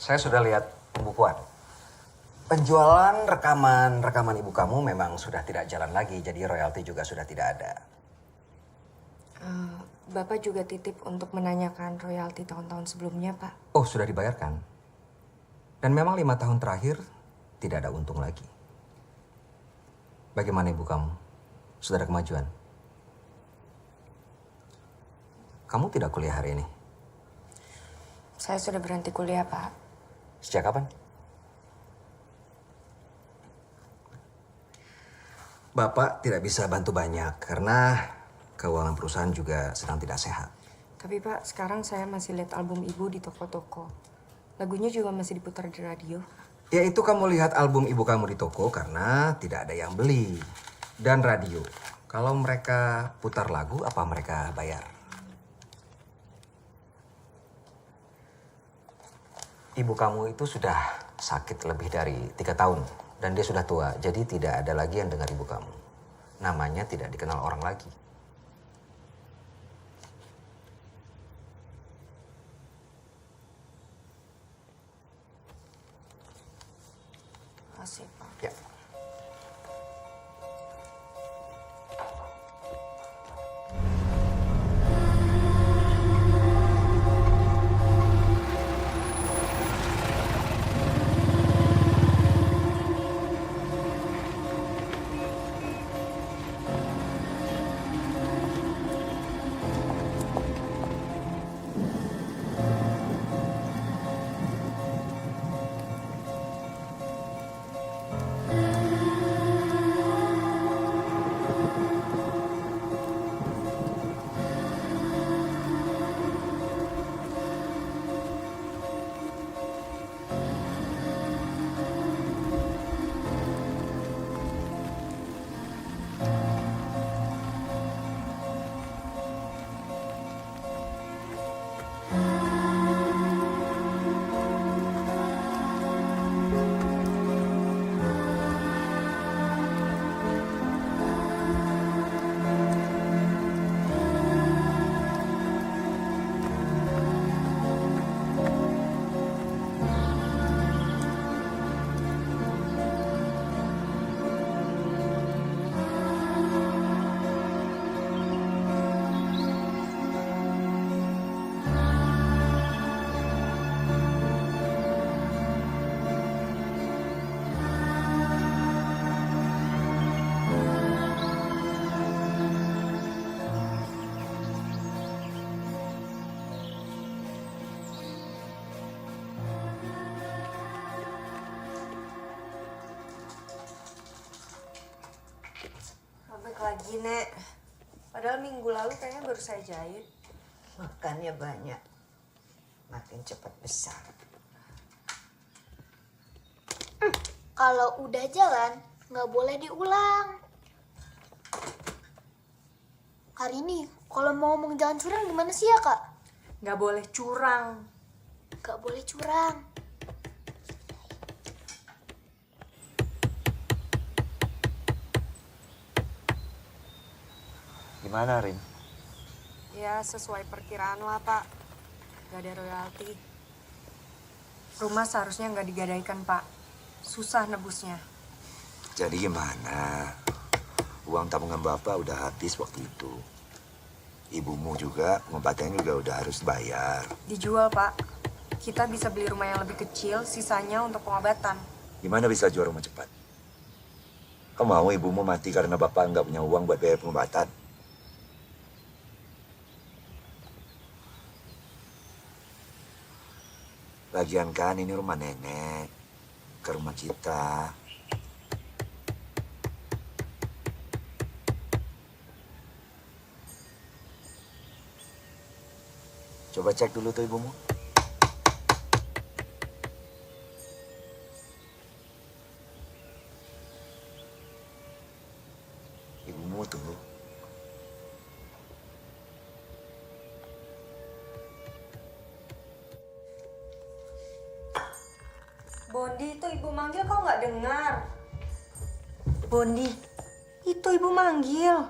Saya sudah lihat pembukuan. Penjualan rekaman ibu kamu memang sudah tidak jalan lagi, jadi royalti juga sudah tidak ada. Bapak juga titip untuk menanyakan royalti tahun-tahun sebelumnya, Pak. Oh, sudah dibayarkan. Dan memang 5 tahun terakhir tidak ada untung lagi. Bagaimana ibu kamu? Sudah ada kemajuan? Kamu tidak kuliah hari ini? Saya sudah berhenti kuliah, Pak. Sejak kapan? Bapak tidak bisa bantu banyak karena keuangan perusahaan juga sedang tidak sehat. Tapi Pak, sekarang saya masih lihat album Ibu di toko-toko. Lagunya juga masih diputar di radio. Ya itu kamu lihat album ibu kamu di toko karena tidak ada yang beli. Dan radio. Kalau mereka putar lagu, apa mereka bayar? Ibu kamu itu sudah sakit lebih dari 3 tahun. Dan dia sudah tua, jadi tidak ada lagi yang dengar ibu kamu. Namanya tidak dikenal orang lagi. Makasih, Pak. Ya. Robek lagi, Nek. Padahal minggu lalu kayaknya baru saya jahit. Makannya banyak, makin cepat besar. Kalau udah jalan, nggak boleh diulang. Hari ini, kalau mau ngomong jalan curang gimana sih ya, Kak? Nggak boleh curang. Nggak boleh curang. Gimana, Rin? Ya, sesuai perkiraan lah, Pak. Nggak ada royalti. Rumah seharusnya nggak digadaikan, Pak. Susah nebusnya. Jadi gimana? Uang tabungan Bapak udah habis waktu itu. Ibumu juga, pengobatannya juga udah harus bayar. Dijual, Pak. Kita bisa beli rumah yang lebih kecil, sisanya untuk pengobatan. Gimana bisa jual rumah cepat? Kamu mau ibumu mati karena Bapak nggak punya uang buat biaya pengobatan? Lagian kan ini rumah nenek, ke rumah kita. Coba cek dulu tuh ibumu. Ibumu tuh. Bondi, itu ibu manggil kok nggak dengar? Bondi, itu ibu manggil.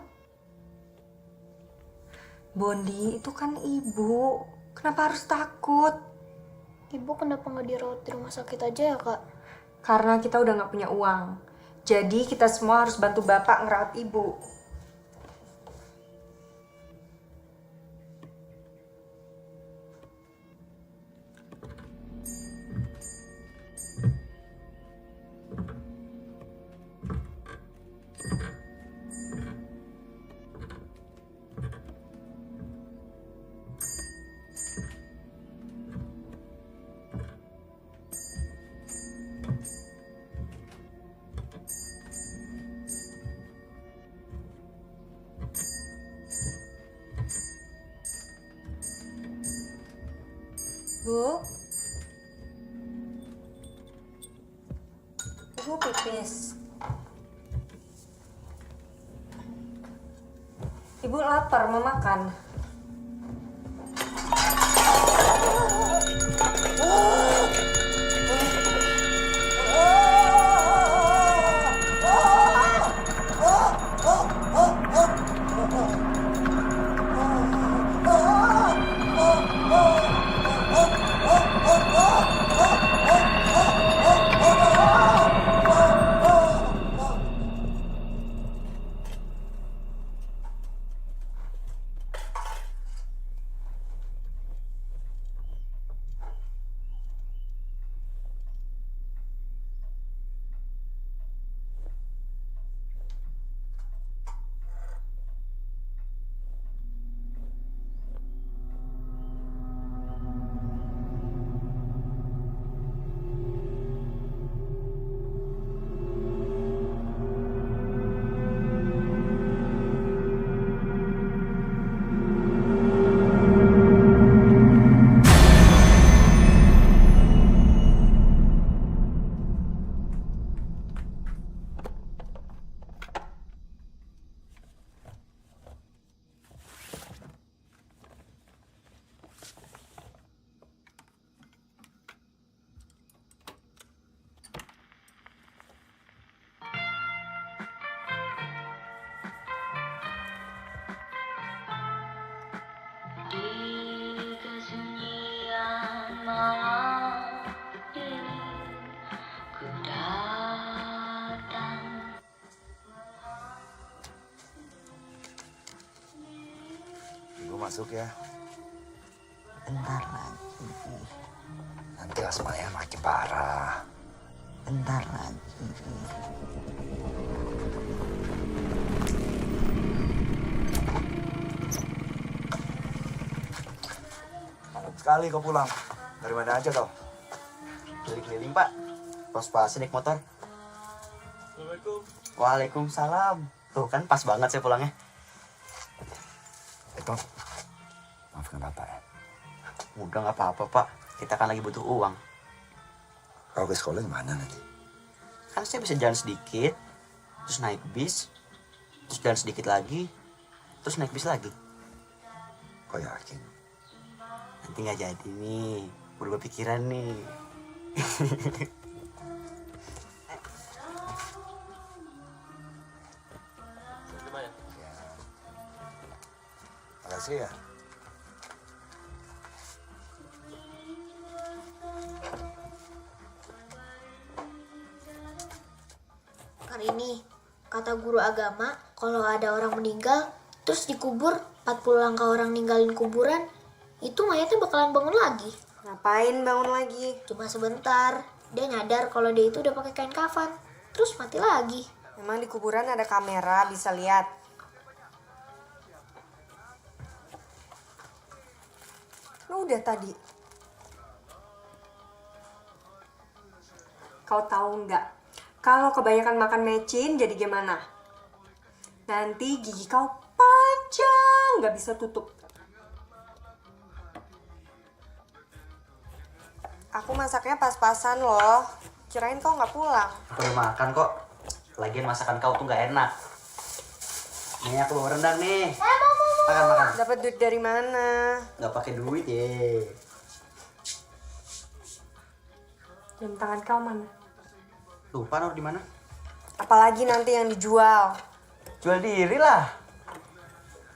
Bondi, itu kan ibu. Kenapa harus takut? Ibu kenapa nggak dirawat di rumah sakit aja ya, Kak? Karena kita udah nggak punya uang. Jadi kita semua harus bantu Bapak ngerawat Ibu. Bu? Ibu pipis. Ibu lapar, mau makan. Ibu masuk ya. Bentar lagi. Nanti asmanya makin parah. Bentar lagi. Malam sekali kau pulang. Dari mana aja kau? Keliling-keliling, Pak. Pas-pas naik motor. Assalamualaikum. Waalaikumsalam. Tuh kan pas banget saya pulangnya. Tom, maafkan Bapak ya. Udah nggak apa-apa, Pak. Kita kan lagi butuh uang. Kau ke sekolah gimana nanti? Kan saya bisa jalan sedikit, terus naik bis, terus jalan sedikit lagi, terus naik bis lagi. Kau yakin? Nanti nggak jadi nih. Udah berpikiran nih. Makasih ya. Hari ini, kata guru agama, kalau ada orang meninggal, terus dikubur, 40 langkah orang ninggalin kuburan, itu mayatnya bakalan bangun lagi. Ngapain bangun lagi? Cuma sebentar, dia nyadar kalau dia itu udah pakai kain kafan, terus mati lagi. Emang di kuburan ada kamera, bisa lihat. Lu udah tadi. Kau tahu nggak? Kalau kebanyakan makan mecin jadi gimana? Nanti gigi kau panjang, nggak bisa tutup. Aku masaknya pas-pasan loh. Kirain kau nggak pulang. Aku udah makan kok. Lagian masakan kau tuh nggak enak. Nih aku bawa rendang nih. Makan. Dapat duit dari mana? Nggak pakai duit ya. Jam tangan kau mana? Lupa naruh di mana? Apalagi nanti yang dijual. Jual diri lah.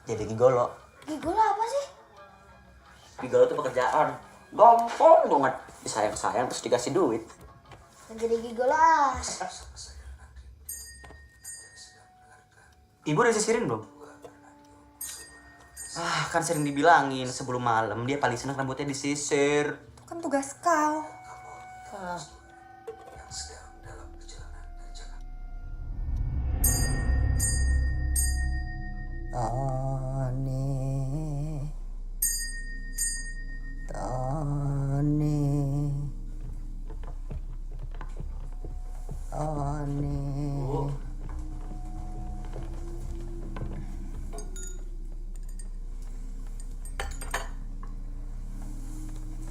Jadi gigolo. Gigolo apa sih? Gigolo tuh pekerjaan. Gampang banget. disayang-sayang terus dikasih duit. Negeri gigolah. Ibu udah sisirin belum? Kan sering dibilangin sebelum malam dia paling senang rambutnya disisir. Itu kan tugas kau. Tani, Tani, Tani.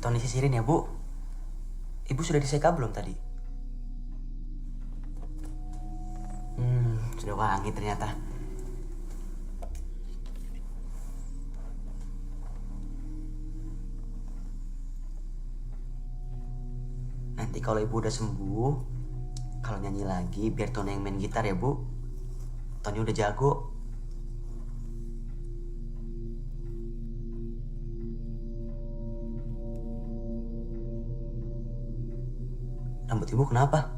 Tolong disisirin ya, Bu. Ibu sudah diseka belum tadi? Sudah wangi ternyata. Nanti kalau ibu udah sembuh, kalau nyanyi lagi biar Tony yang main gitar ya, Bu. Tony udah jago. Rambut ibu kenapa?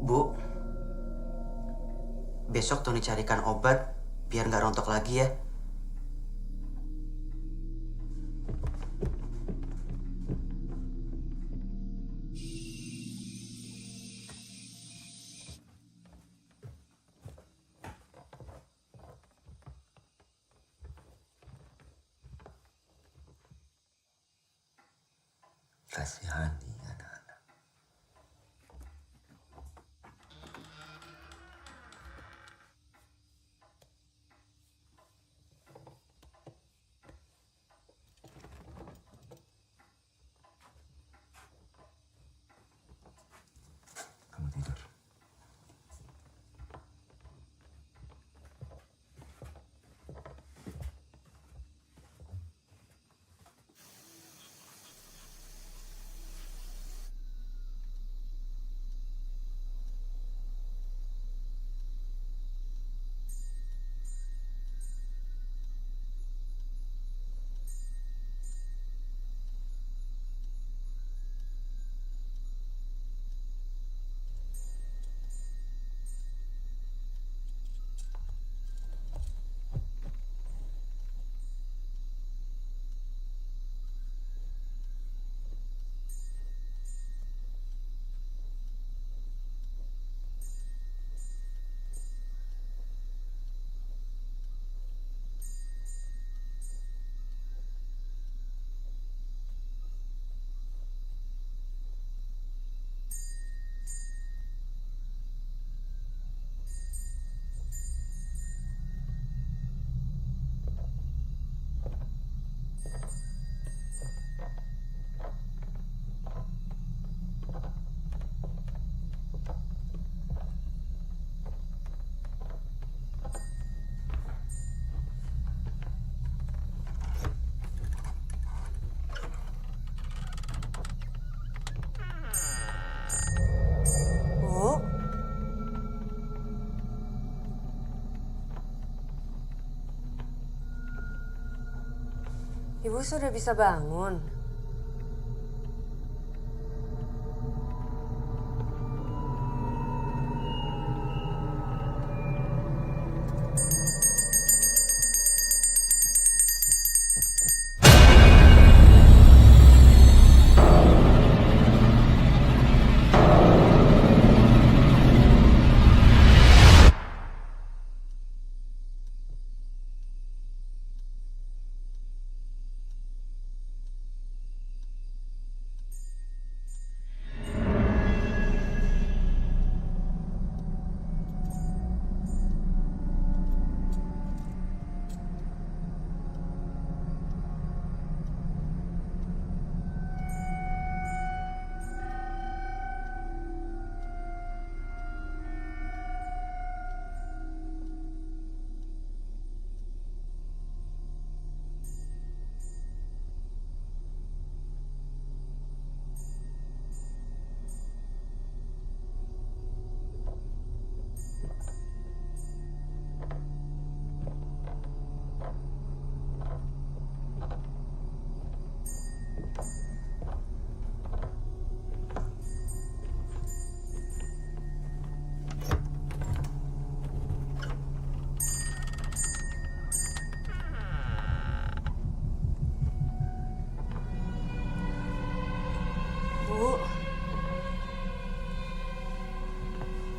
Bu, besok Tony carikan obat biar nggak rontok lagi ya. Kasihani anak-anak. Kamu tidur. Bu, Ibu sudah bisa bangun.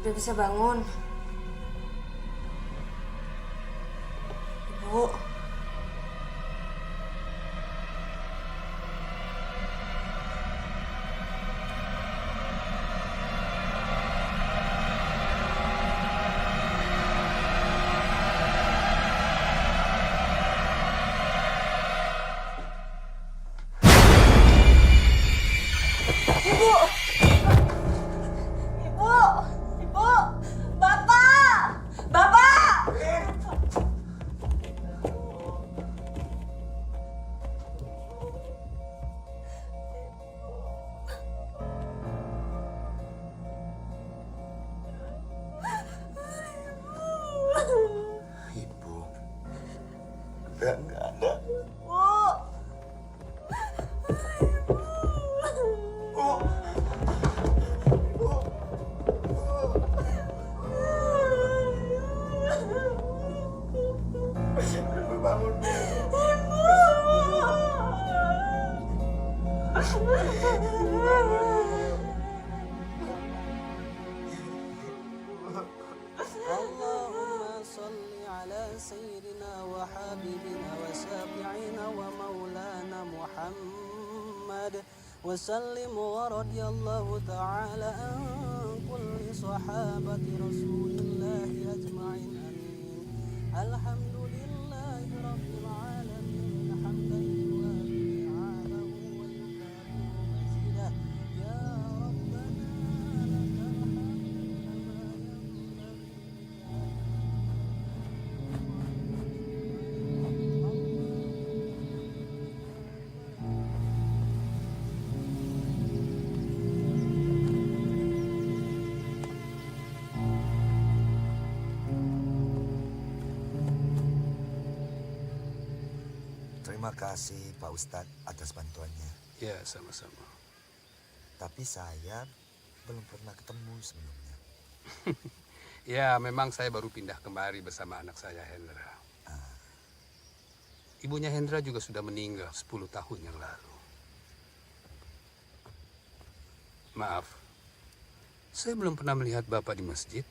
Udah bisa bangun. Ibu. Ibu. Udah nggak ada. Ibu bangun. اللهم صل على سيدنا وحبيبنا وشافعنا ومولانا محمد وسلم ورضي الله تعالى عن كل صحابة رسول الله أجمعين آمين. الحمد لله رب العالمين حمدا يوافي نعمه ويكافئ مزيده يا ربنا لك Terima kasih Pak Ustadz atas bantuannya. Ya, sama-sama. Tapi saya belum pernah ketemu sebelumnya. Ya, memang saya baru pindah kemari bersama anak saya, Hendra. Ibunya Hendra juga sudah meninggal 10 tahun yang lalu. Maaf, saya belum pernah melihat Bapak di masjid.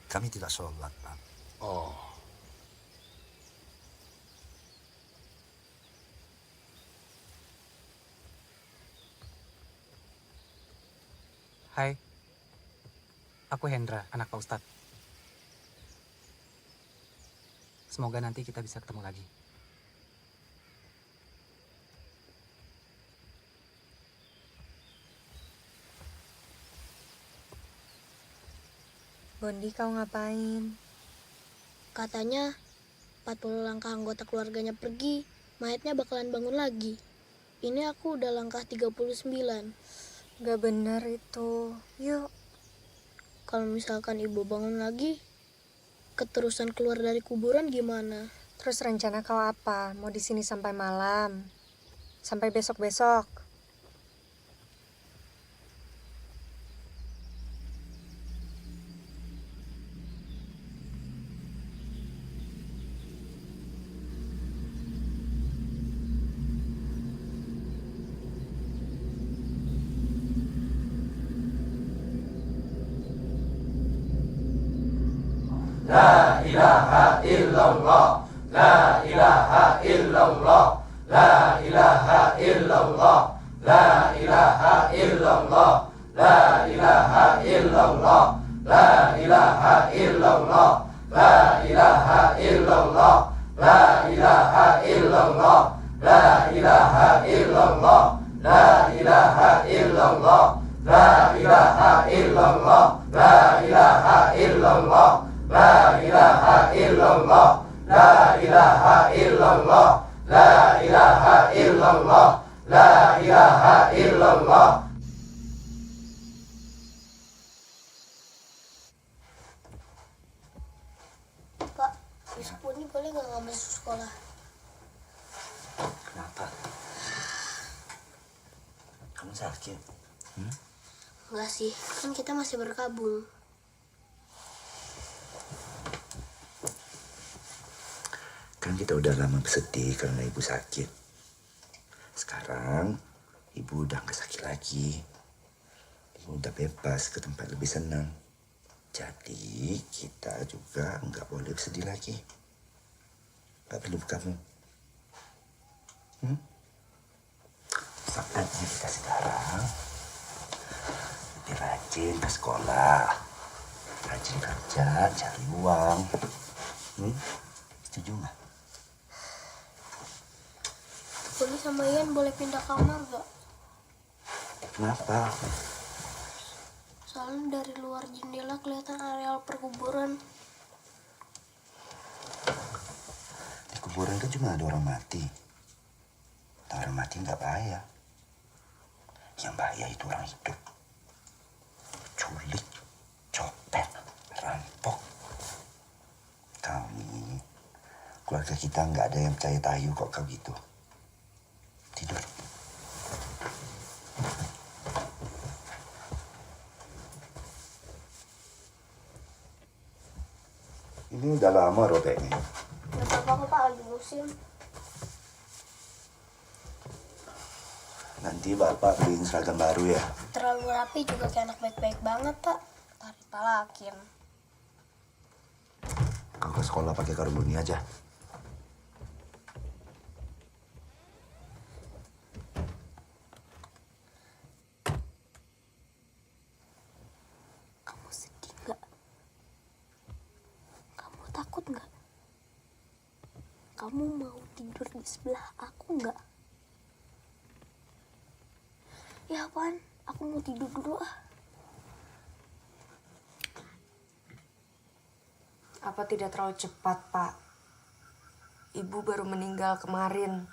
Kami tidak sholat, Pak. Oh, Hai, aku Hendra, anak Pak Ustadz. Semoga nanti kita bisa ketemu lagi. Bondi, kau ngapain? Katanya 40 langkah anggota keluarganya pergi, mayatnya bakalan bangun lagi. Ini aku udah langkah 39. Gak bener itu. Yuk. Kalau misalkan ibu bangun lagi, keterusan keluar dari kuburan gimana? Terus rencana kau apa? Mau di sini sampai malam? Sampai besok-besok? Pak, besok Boni boleh nggak masuk sekolah? Kenapa? Kamu sakit? Enggak sih, kan kita masih berkabung. Kan kita udah lama bersedih karena ibu sakit. Sekarang ibu udah nggak sakit lagi. Ibu udah bebas ke tempat lebih senang. Jadi kita juga nggak boleh sedih lagi. Nggak perlu kamu. Saatnya kita sekarang lebih rajin ke sekolah, rajin kerja, cari uang. Setuju nggak? Boni sama Ian boleh pindah kamar gak? Kenapa? Soalnya dari luar jendela kelihatan areal perkuburan. Di kuburan kan cuma ada orang mati. Nah, orang mati nggak bahaya. Yang bahaya itu orang hidup. Culik, copet, rampok. Kami, keluarga kita nggak ada yang percaya tayu kok kau gitu. Tidur. Ini udah lama robeknya. Gak apa-apa kok Pak, lagi musim. Nanti Bapak beliin seragam baru ya. Terlalu rapi juga kayak anak baik-baik banget Pak. Ntar dipalakin. Kau ke sekolah pakai karung ini aja. Kamu sedih gak? Kamu takut gak? Kamu mau tidur di sebelah aku gak? Ya apaan? Aku mau tidur dulu ah. Apa tidak terlalu cepat, Pak? Ibu baru meninggal kemarin.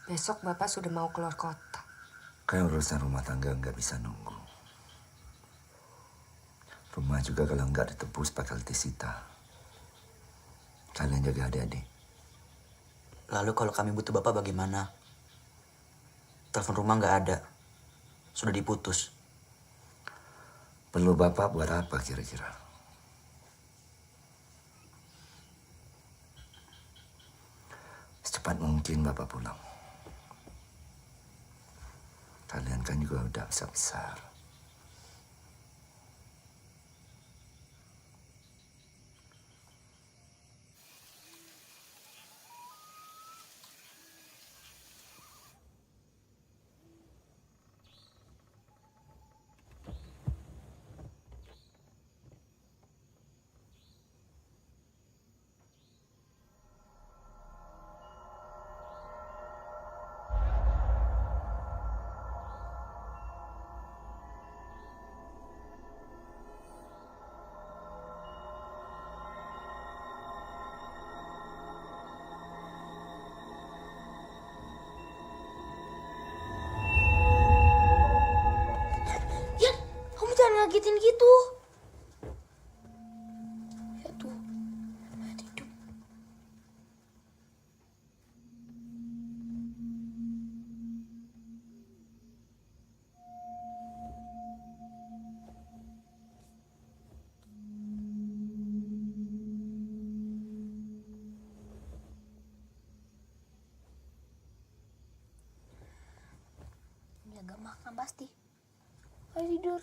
Besok Bapak sudah mau keluar kota. Kayak urusan rumah tangga nggak bisa nunggu. Rumah juga kalau nggak ditebus bakal disita. Kalian jaga adik-adik. Lalu kalau kami butuh Bapak bagaimana? Telepon rumah nggak ada. Sudah diputus. Perlu Bapak buat apa kira-kira? Secepat mungkin Bapak pulang. Kalian kan juga udah besar-besar. Yan, kamu jangan ngagetin gitu. Ya tuh, tidur. Jaga makan pasti. Ayo tidur.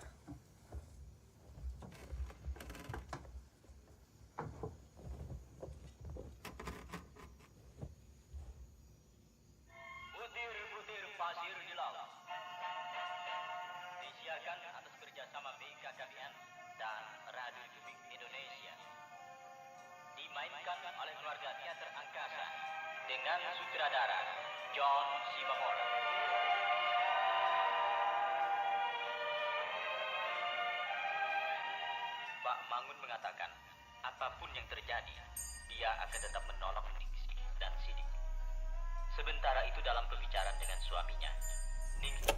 Butir-butir pasir di laut. Disiarkan atas kerjasama BKKBN dan Radio Republik Indonesia. Dimainkan oleh keluarga teater angkasa dengan sutradara John Shimamura. Pak Mangun mengatakan, apapun yang terjadi, dia akan tetap menolong Ningsih dan Sidik. Sementara itu dalam pembicaraan dengan suaminya, Ningsih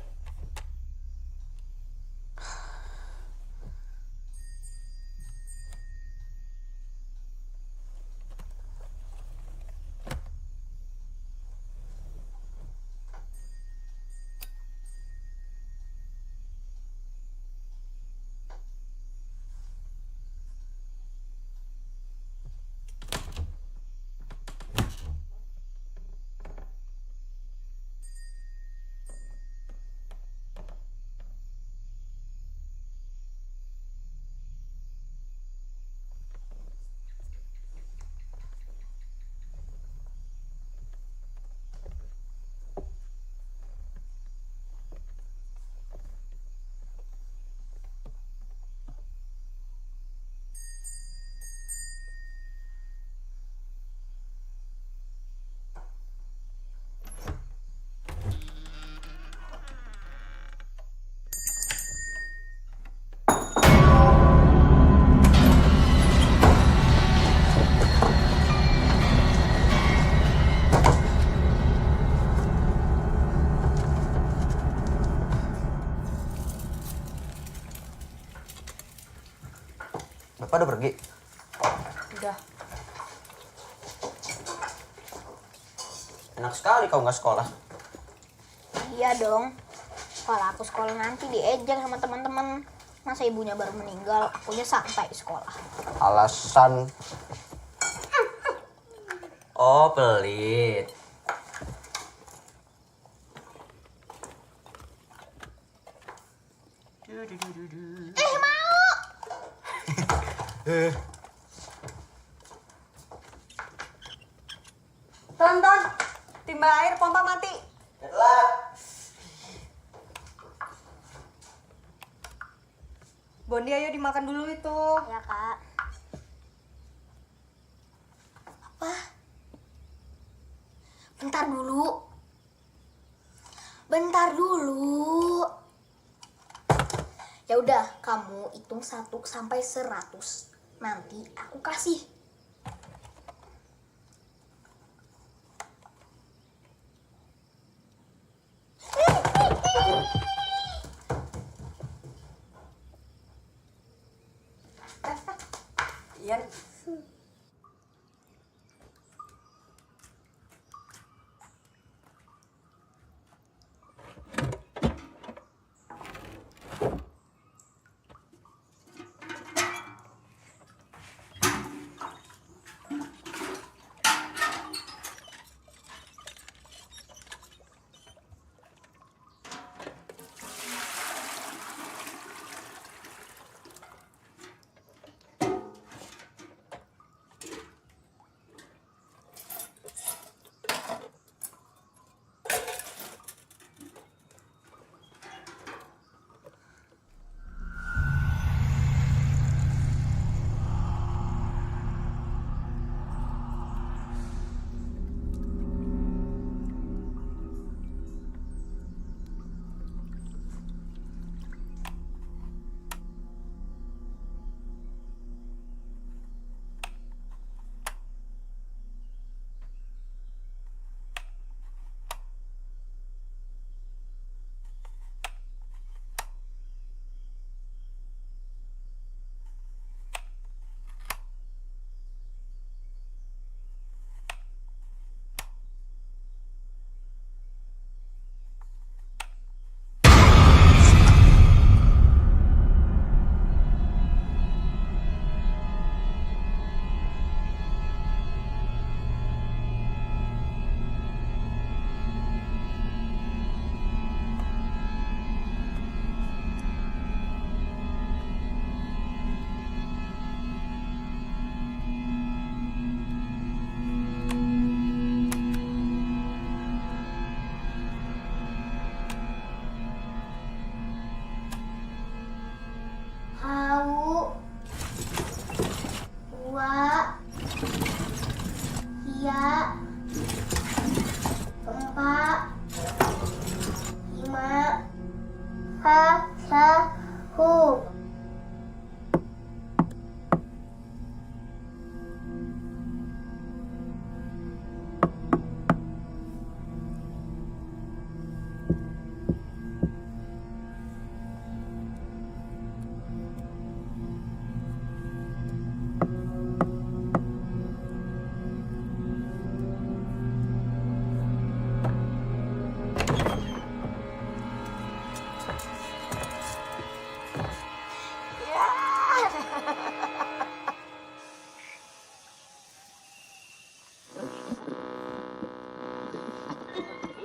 Bapak udah pergi? Udah. Enak sekali kau nggak sekolah. Iya dong. Kalau aku sekolah nanti diejar sama teman-teman. Masa ibunya baru meninggal, akunya santai sekolah. Alasan. Oh, pelit. Mau! Tonton, timba air pompa mati. Bondi, ayo dimakan dulu itu. Ya, Kak. Apa? Bentar dulu. Bentar dulu. Ya udah, kamu hitung 1 sampai 100. Nanti aku kasih. Ian. Hau. 2. 3. 4. 5. 1.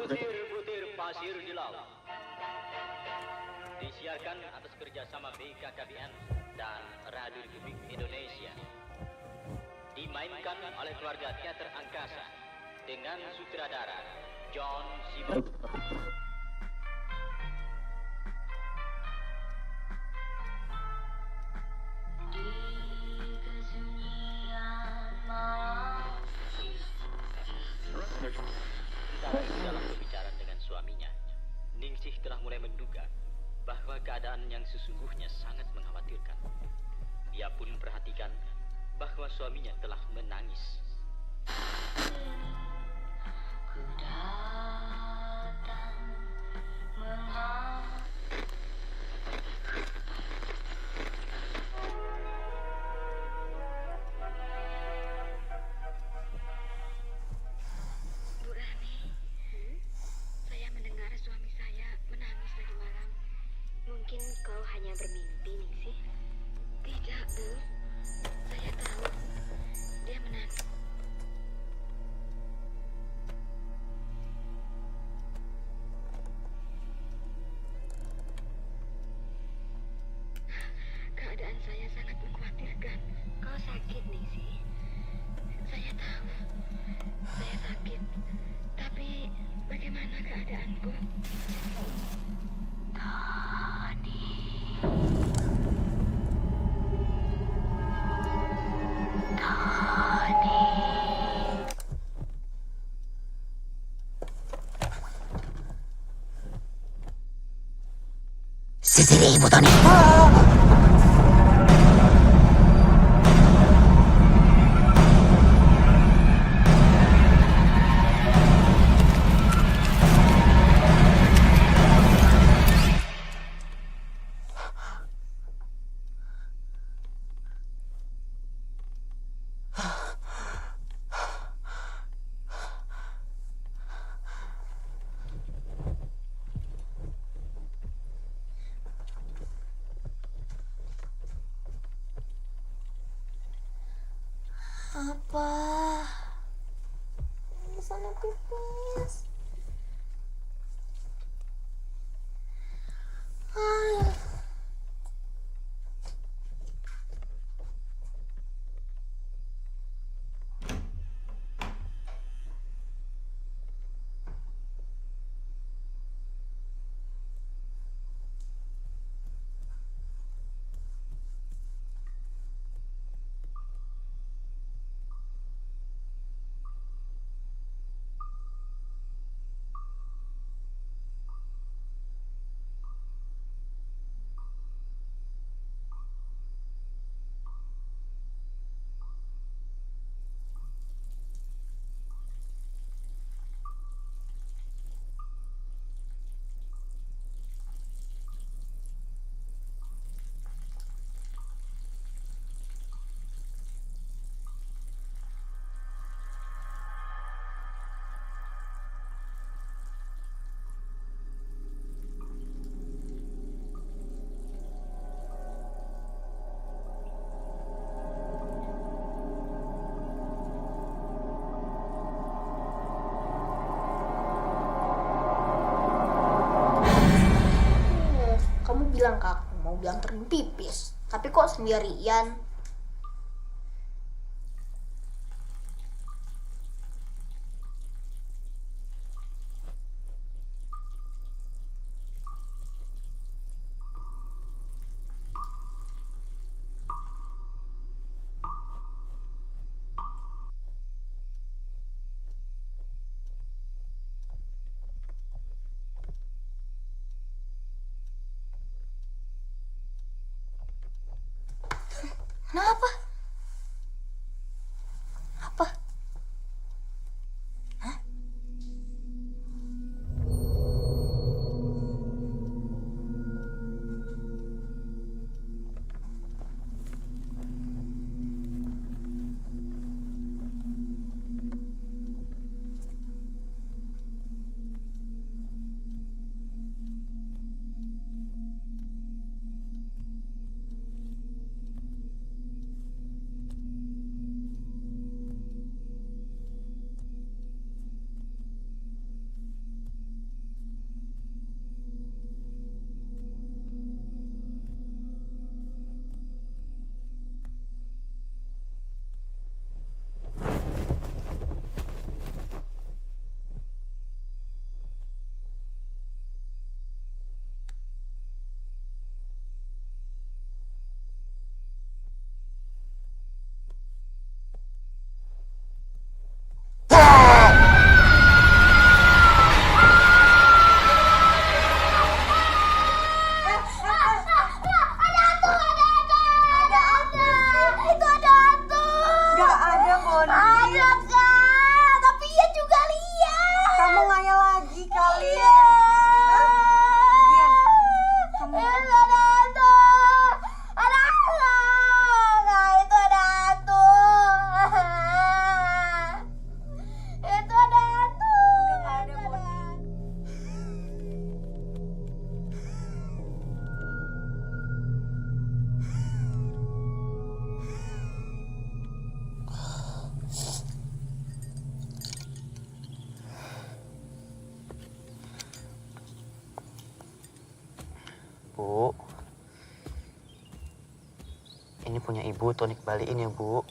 Butir-butir pasir di laut. Disiarkan atas kerjasama BKKBN dan Radio Republik Indonesia. Dimainkan oleh keluarga teater angkasa dengan sutradara John Simon. Dalam pembicaraan dengan suaminya, Ningsih telah mulai menduga bahwa keadaan yang sesungguhnya sangat mengkhawatirkan. Dia pun perhatikan bahwa suaminya telah menangis. saya sangat mengkhawatirkan. Kau sakit, Ningsih. Saya tahu. Saya sakit. Tapi bagaimana keadaanku? Sisiri Ibu Tony. Apa? Di sana pipis. Kamu bilang ke aku mau dianterin pipis, tapi kok sendirian? Kenapa? Apa? Hah? ini punya ibu, tolong dikembaliin ya, Bu.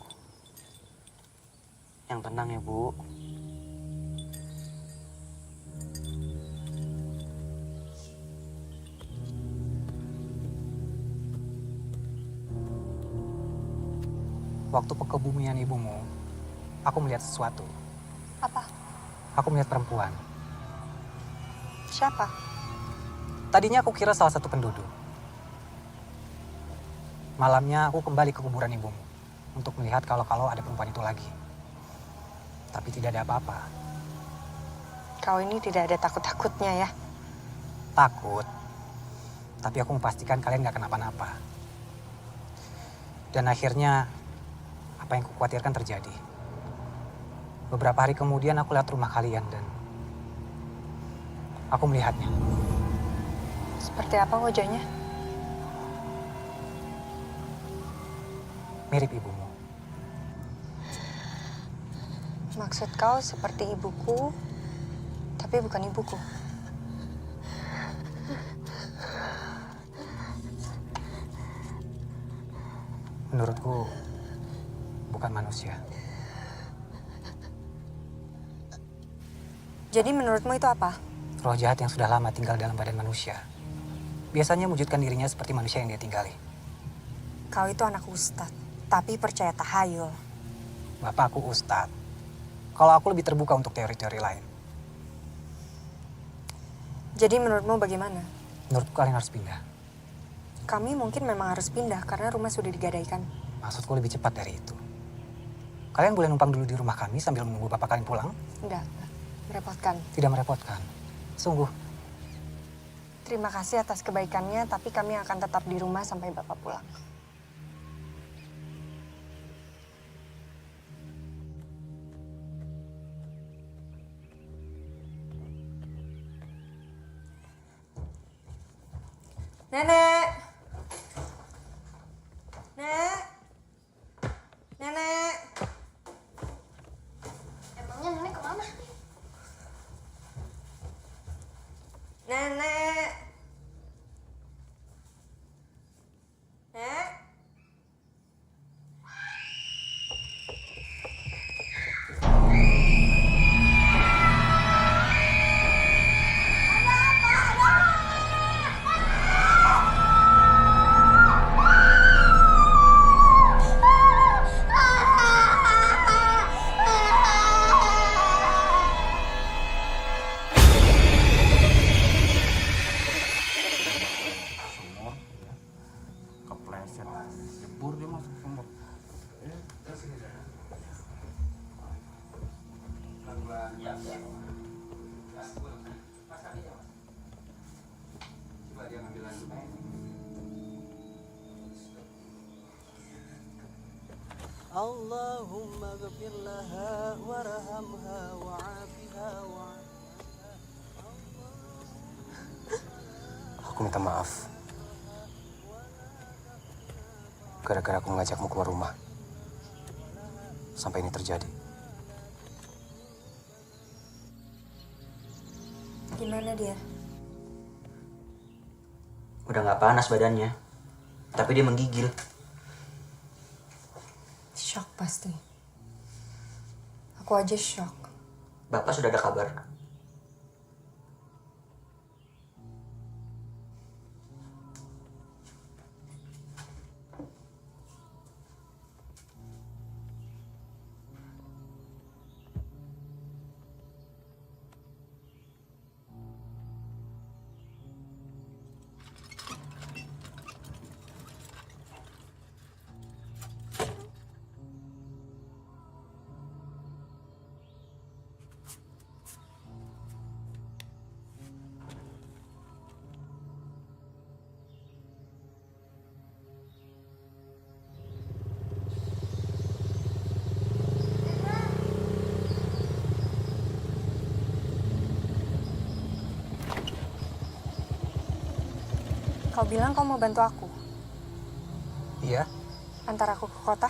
Yang tenang ya, Bu. Waktu kebumian ibumu, aku melihat sesuatu. Apa? Aku melihat perempuan. Siapa? Tadinya aku kira salah satu penduduk. Malamnya aku kembali ke kuburan ibumu untuk melihat kalau ada perempuan itu lagi. Tapi tidak ada apa-apa. Kau ini tidak ada takut-takutnya ya? Takut. Tapi aku memastikan kalian gak kenapa-napa. Dan akhirnya apa yang kukhawatirkan terjadi. Beberapa hari kemudian aku lihat rumah kalian dan aku melihatnya. Seperti apa wajahnya? Mirip ibumu. Maksud kau seperti ibuku, tapi bukan ibuku. Menurutku bukan manusia. Jadi menurutmu itu apa? Roh jahat yang sudah lama tinggal dalam badan manusia. Biasanya mewujudkan dirinya seperti manusia yang dia tinggali. Kau itu anak ustadz, tapi percaya tahayul. Bapakku ustadz. Kalau aku lebih terbuka untuk teori-teori lain. Jadi menurutmu bagaimana? Menurutku kalian harus pindah. Kami mungkin memang harus pindah karena rumah sudah digadaikan. Maksudku lebih cepat dari itu. Kalian boleh numpang dulu di rumah kami sambil menunggu bapak kalian pulang? Enggak, merepotkan. Tidak merepotkan. Sungguh. Terima kasih atas kebaikannya, tapi kami akan tetap di rumah sampai bapak pulang. Nenek! Nek! Nenek! Emangnya nenek kemana? Nenek! Nek! Kepleset. Jebur dia masuk sumur. Allahumma ghfir laha warhamha wa'afiha Aku minta maaf. Gara-gara aku mengajakmu keluar rumah. Sampai ini terjadi. Gimana dia? Udah nggak panas badannya, tapi dia menggigil. Shock pasti. Aku aja shock. Bapak sudah ada kabar? Kau bilang kau mau bantu aku. Iya. Antar aku ke kota.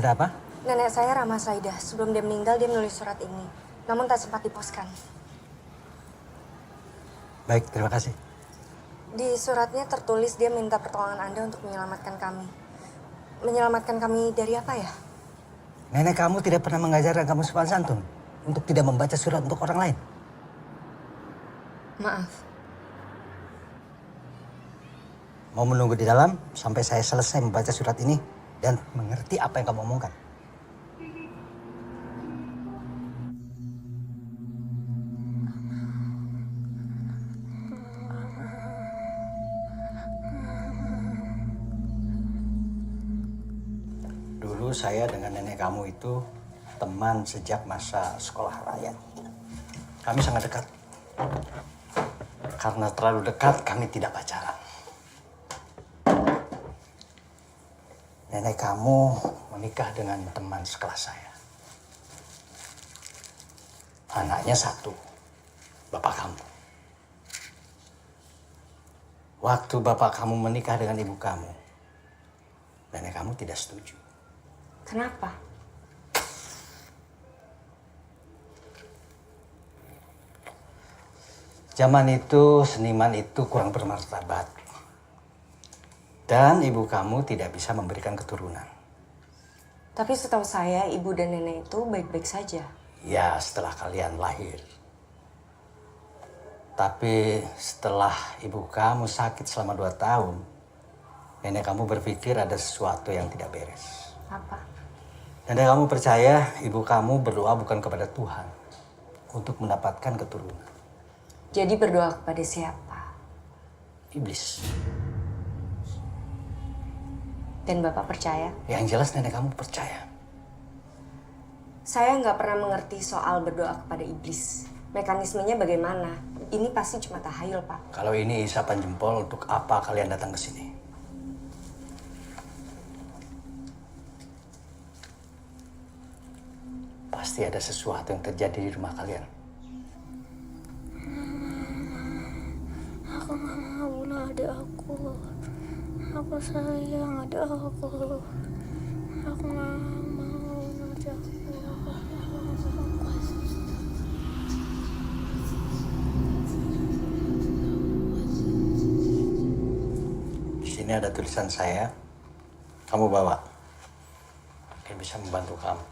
Ada apa? Nenek saya Rama Saidah. Sebelum dia meninggal, dia menulis surat ini. Namun tak sempat diposkan. Baik, terima kasih. Di suratnya tertulis dia minta pertolongan Anda untuk menyelamatkan kami. Menyelamatkan kami dari apa ya? Nenek kamu tidak pernah mengajarkan kamu sopan santun untuk tidak membaca surat untuk orang lain. Maaf. Mau menunggu di dalam sampai saya selesai membaca surat ini dan mengerti apa yang kamu omongkan. Dulu saya dengan nenek kamu itu teman sejak masa sekolah rakyat. Kami sangat dekat. Karena terlalu dekat, kami tidak pacaran. Nenek kamu menikah dengan teman sekelas saya. Anaknya satu, bapak kamu. Waktu bapak kamu menikah dengan ibu kamu, nenek kamu tidak setuju. Kenapa? Zaman itu seniman itu kurang bermartabat. Dan ibu kamu tidak bisa memberikan keturunan. Tapi setahu saya, ibu dan nenek itu baik-baik saja. Ya, setelah kalian lahir. Tapi setelah ibu kamu sakit selama 2 tahun, nenek kamu berpikir ada sesuatu yang tidak beres. Apa? Nenek kamu percaya ibu kamu berdoa bukan kepada Tuhan untuk mendapatkan keturunan. Jadi berdoa kepada siapa? Iblis. Dan Bapak percaya? Yang jelas nenek kamu percaya. Saya nggak pernah mengerti soal berdoa kepada iblis. Mekanismenya bagaimana? Ini pasti cuma tahayul, Pak. Kalau ini isapan jempol, untuk apa kalian datang ke sini? Pasti ada sesuatu yang terjadi di rumah kalian. Aku gak mau bunuh adik aku. Aku sayang adik aku. Aku gak mau bunuh adik aku. Di sini ada tulisan saya. Kamu bawa. Mungkin bisa membantu kamu.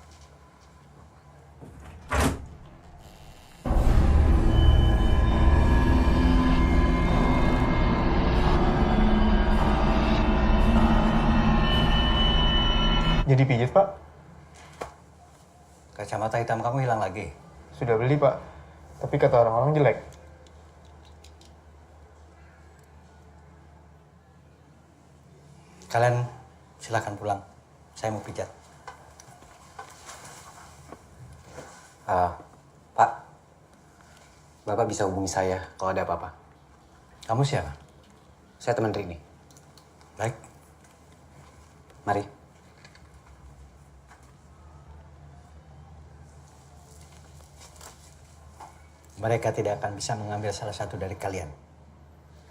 Jadi pijit, Pak? Kacamata hitam kamu hilang lagi. Sudah beli, Pak. Tapi kata orang-orang jelek. Kalian silakan pulang. Saya mau pijat. Pak, Bapak bisa hubungi saya kalau ada apa-apa. Kamu siapa? Saya teman Rini. Baik. Mari. Mereka tidak akan bisa mengambil salah satu dari kalian.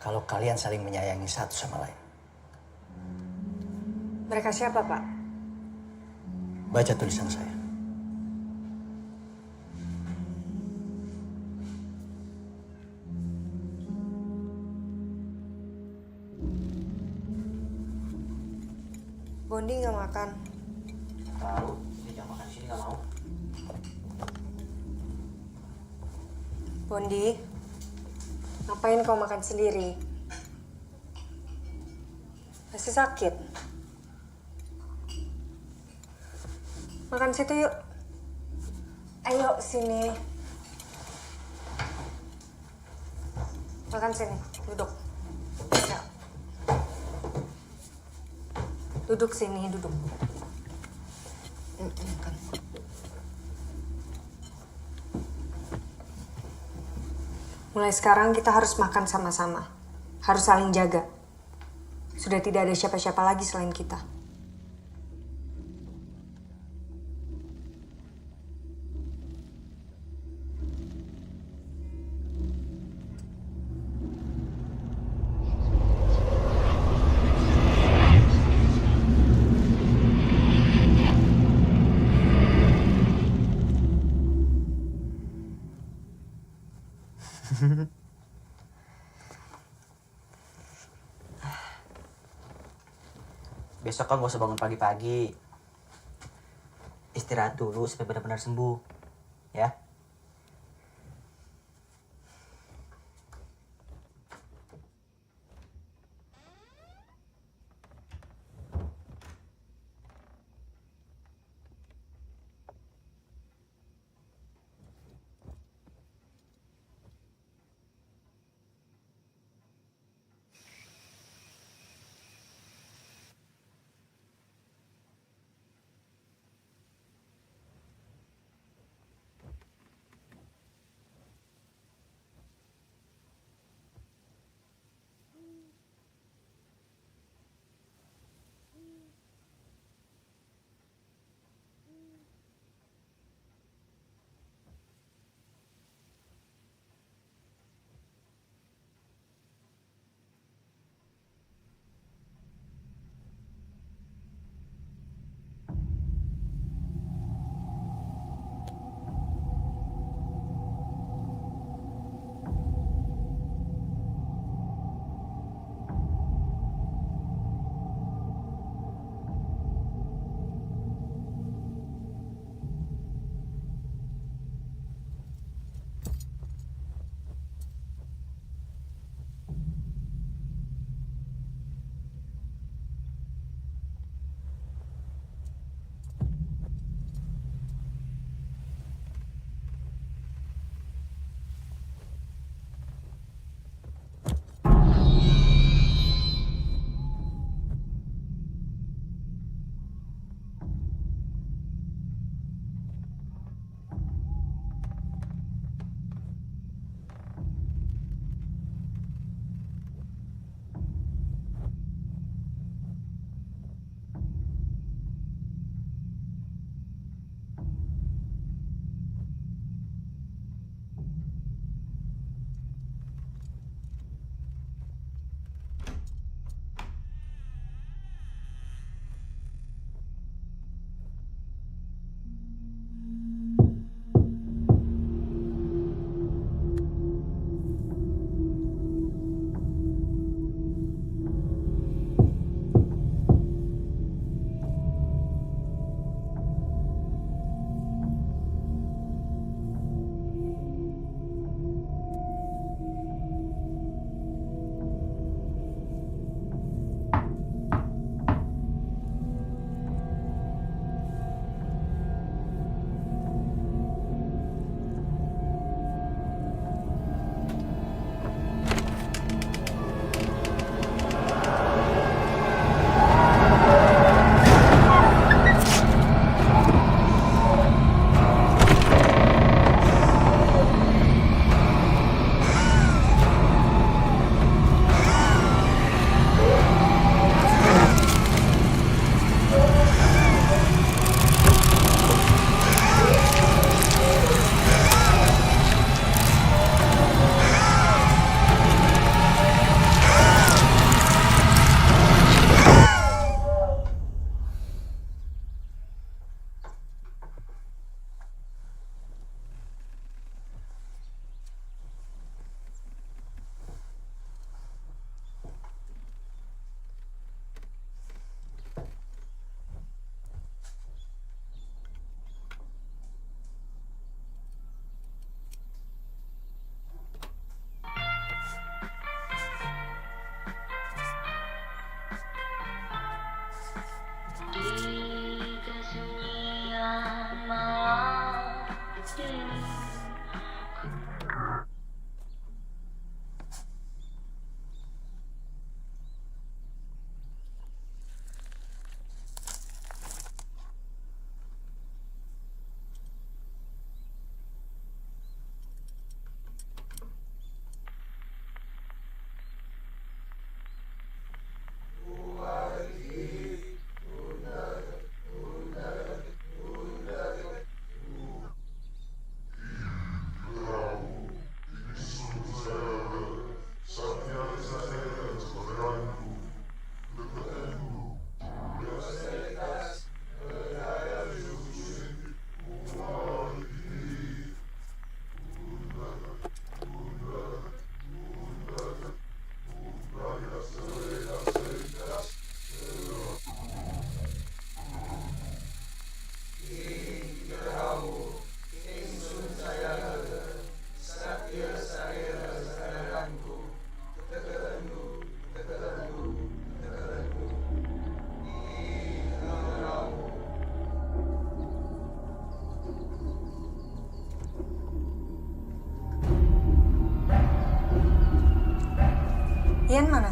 Kalau kalian saling menyayangi satu sama lain. Mereka siapa, Pak? Baca tulisan saya. Bondi nggak makan. Tahu, dia jangan makan di sini nggak mau. Bondi, ngapain kau makan sendiri? Masih sakit? Makan situ yuk. Ayo sini. Makan sini, duduk. Ya. Duduk sini, duduk. Makan. Mulai sekarang kita harus makan sama-sama. Harus saling jaga. Sudah tidak ada siapa-siapa lagi selain kita. Besok kan gak usah bangun pagi-pagi. Istirahat dulu sampai benar-benar sembuh. Ya. Ian mana?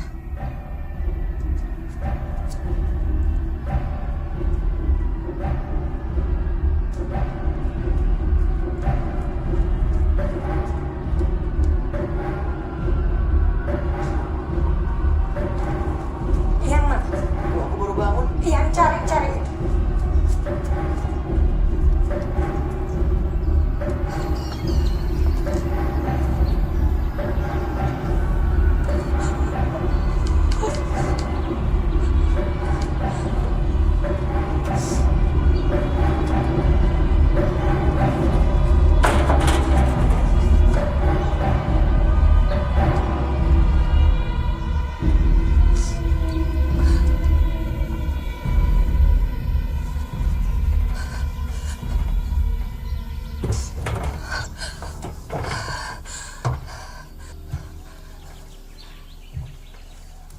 Ian mana? Aku baru bangun. Ian cari.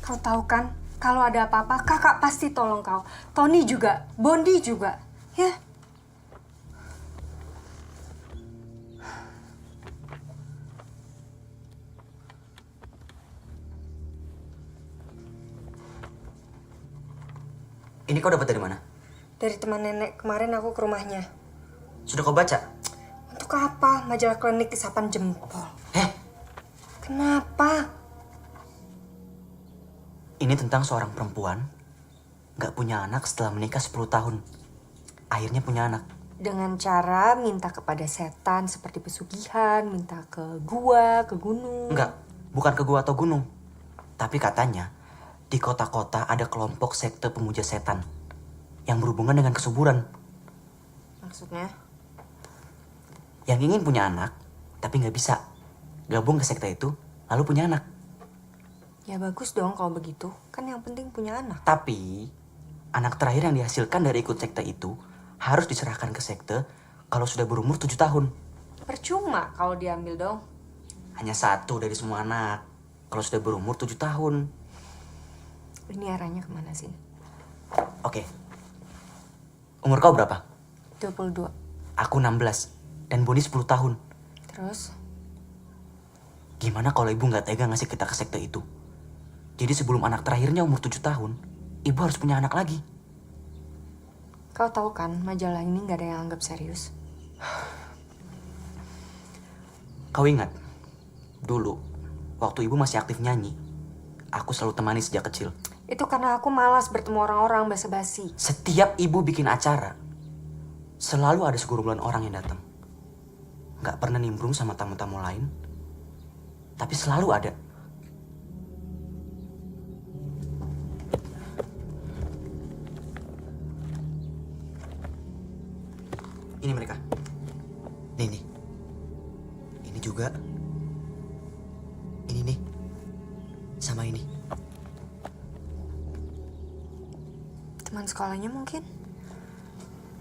Kau tahu kan, kalau ada apa-apa, kakak pasti tolong kau. Tony juga, Bondi juga, ya. Ini kau dapat dari mana? Dari teman nenek, kemarin aku ke rumahnya. Sudah kau baca? Untuk apa? Majalah klinik isapan jempol. Kenapa? Ini tentang seorang perempuan gak punya anak setelah menikah 10 tahun. Akhirnya punya anak. Dengan cara minta kepada setan seperti pesugihan, minta ke gua, ke gunung. Enggak, bukan ke gua atau gunung. Tapi katanya di kota-kota ada kelompok sekte pemuja setan yang berhubungan dengan kesuburan. Maksudnya? Yang ingin punya anak tapi gak bisa gabung ke sekte itu lalu punya anak. Ya bagus dong kalau begitu. Kan yang penting punya anak. Tapi anak terakhir yang dihasilkan dari ikut sekte itu harus diserahkan ke sekte kalau sudah berumur 7 tahun. Percuma kalau diambil dong. Hanya satu dari semua anak kalau sudah berumur 7 tahun. Ini arahnya kemana sih? Oke. Umur kau berapa? 22. Aku 16 dan Boni 10 tahun. Terus? Gimana kalau ibu gak tega ngasih kita ke sekte itu? Jadi sebelum anak terakhirnya umur 7 tahun, ibu harus punya anak lagi. Kau tahu kan majalah ini gak ada yang anggap serius. Kau ingat? Dulu, waktu ibu masih aktif nyanyi, aku selalu temani sejak kecil. Itu karena aku malas bertemu orang-orang basa-basi. Setiap ibu bikin acara, selalu ada segerombolan orang yang datang. Gak pernah nimbrung sama tamu-tamu lain, tapi selalu ada. Ini mereka. Nih. Ini juga. Ini nih. Sama ini. Teman sekolahnya mungkin?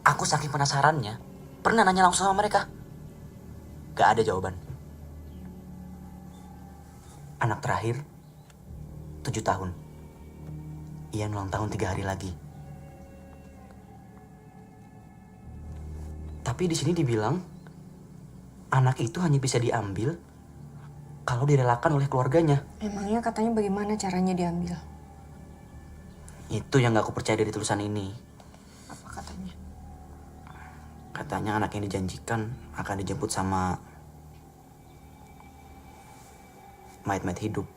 Aku saking penasarannya, pernah nanya langsung sama mereka. Gak ada jawaban. Anak terakhir, 7 tahun. Ian ulang tahun 3 hari lagi. Tapi di sini dibilang, anak itu hanya bisa diambil kalau direlakan oleh keluarganya. Emangnya katanya bagaimana caranya diambil? Itu yang gak aku percaya dari tulisan ini. Apa katanya? Katanya anak yang dijanjikan akan dijemput sama mayat-mayat hidup.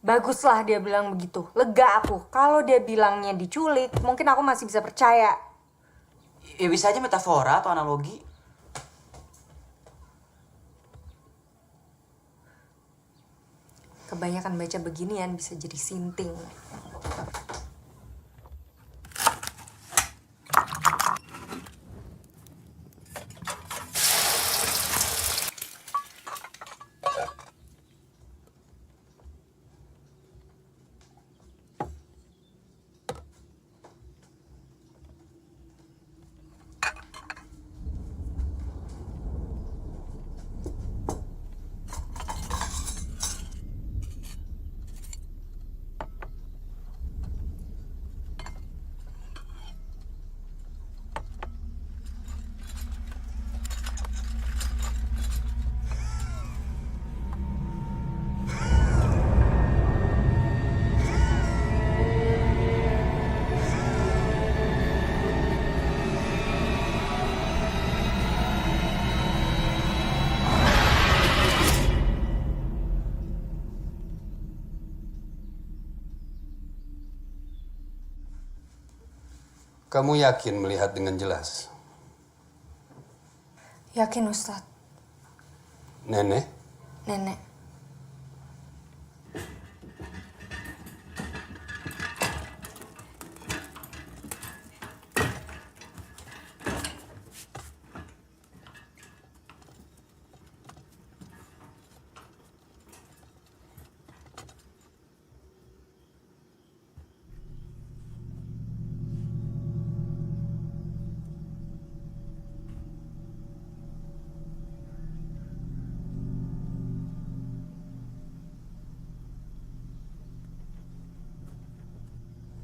Baguslah dia bilang begitu. Lega aku. Kalau dia bilangnya diculik, mungkin aku masih bisa percaya. Ya bisa aja metafora atau analogi. Kebanyakan baca beginian bisa jadi sinting. Kamu yakin melihat dengan jelas? Yakin, Ustadz. Nenek? Nenek.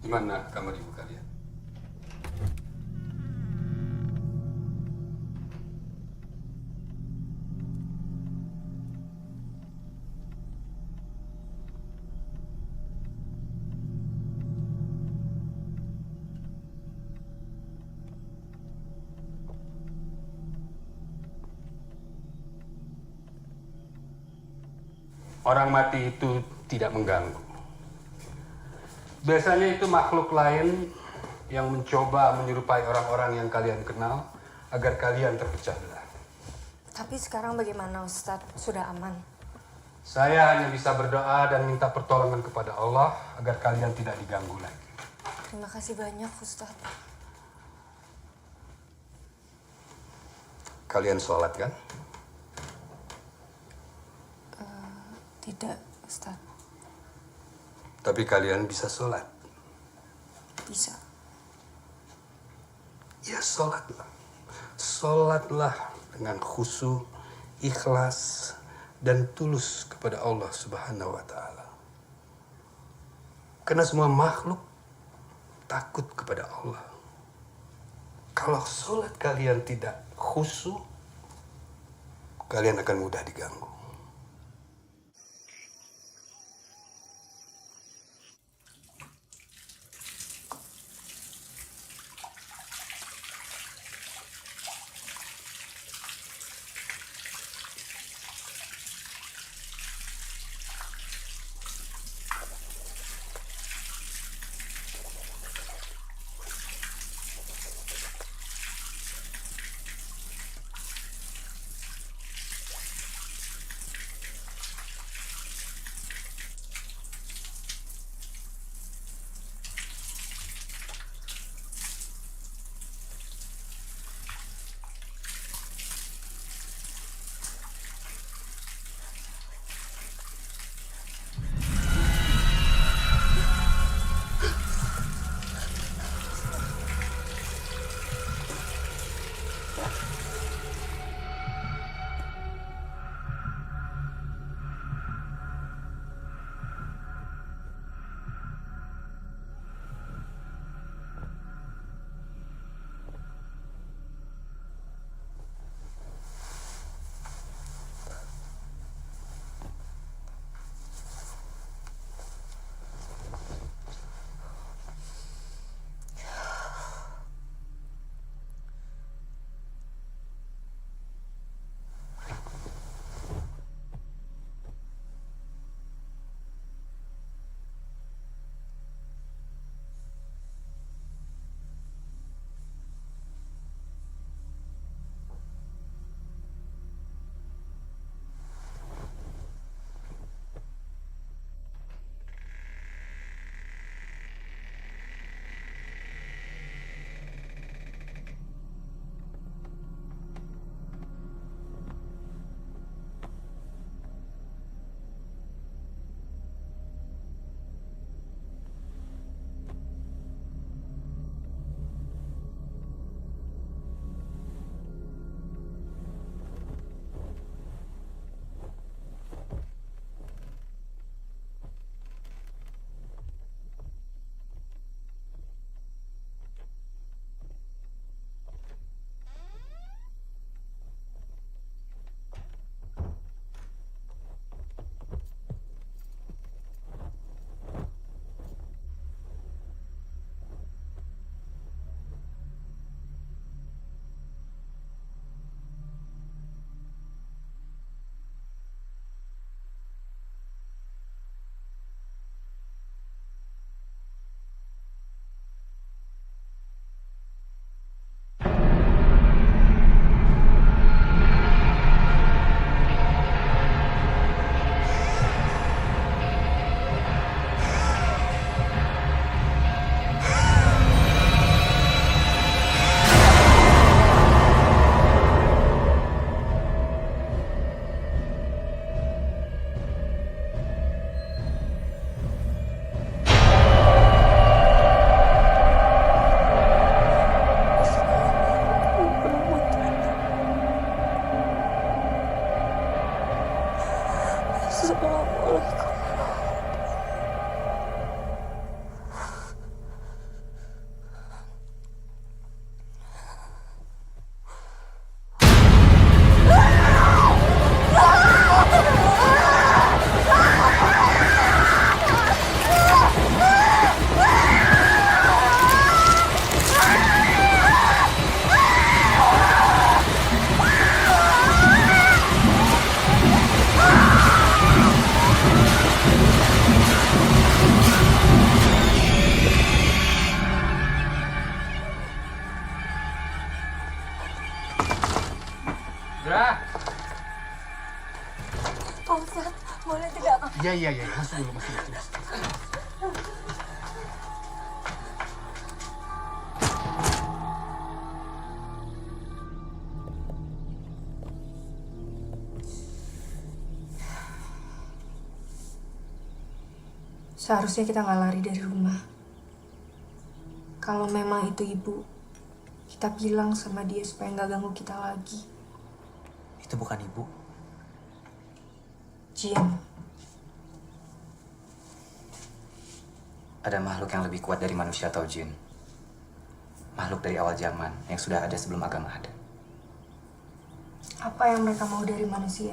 Di mana kamar ibu kalian? Orang mati itu tidak mengganggu. Biasanya itu makhluk lain yang mencoba menyerupai orang-orang yang kalian kenal agar kalian terpecah belah. Tapi sekarang bagaimana, Ustadz? Sudah aman? Saya hanya bisa berdoa dan minta pertolongan kepada Allah agar kalian tidak diganggu lagi. Terima kasih banyak, Ustadz. Kalian sholat kan? Tidak, Ustadz. Tapi kalian bisa sholat. Bisa. Ya sholatlah. Sholatlah dengan khusyuk, ikhlas, dan tulus kepada Allah Subhanahu wa Ta'ala. Karena semua makhluk takut kepada Allah. Kalau sholat kalian tidak khusyuk, kalian akan mudah diganggu. Sudah. Pak Ustadz, boleh tidak? Iya. Masuk dulu. Seharusnya kita nggak lari dari rumah. Kalau memang itu ibu, kita bilang sama dia supaya nggak ganggu kita lagi. Itu bukan ibu. Jin. Ada makhluk yang lebih kuat dari manusia atau jin. Makhluk dari awal zaman yang sudah ada sebelum agama ada. Apa yang mereka mau dari manusia?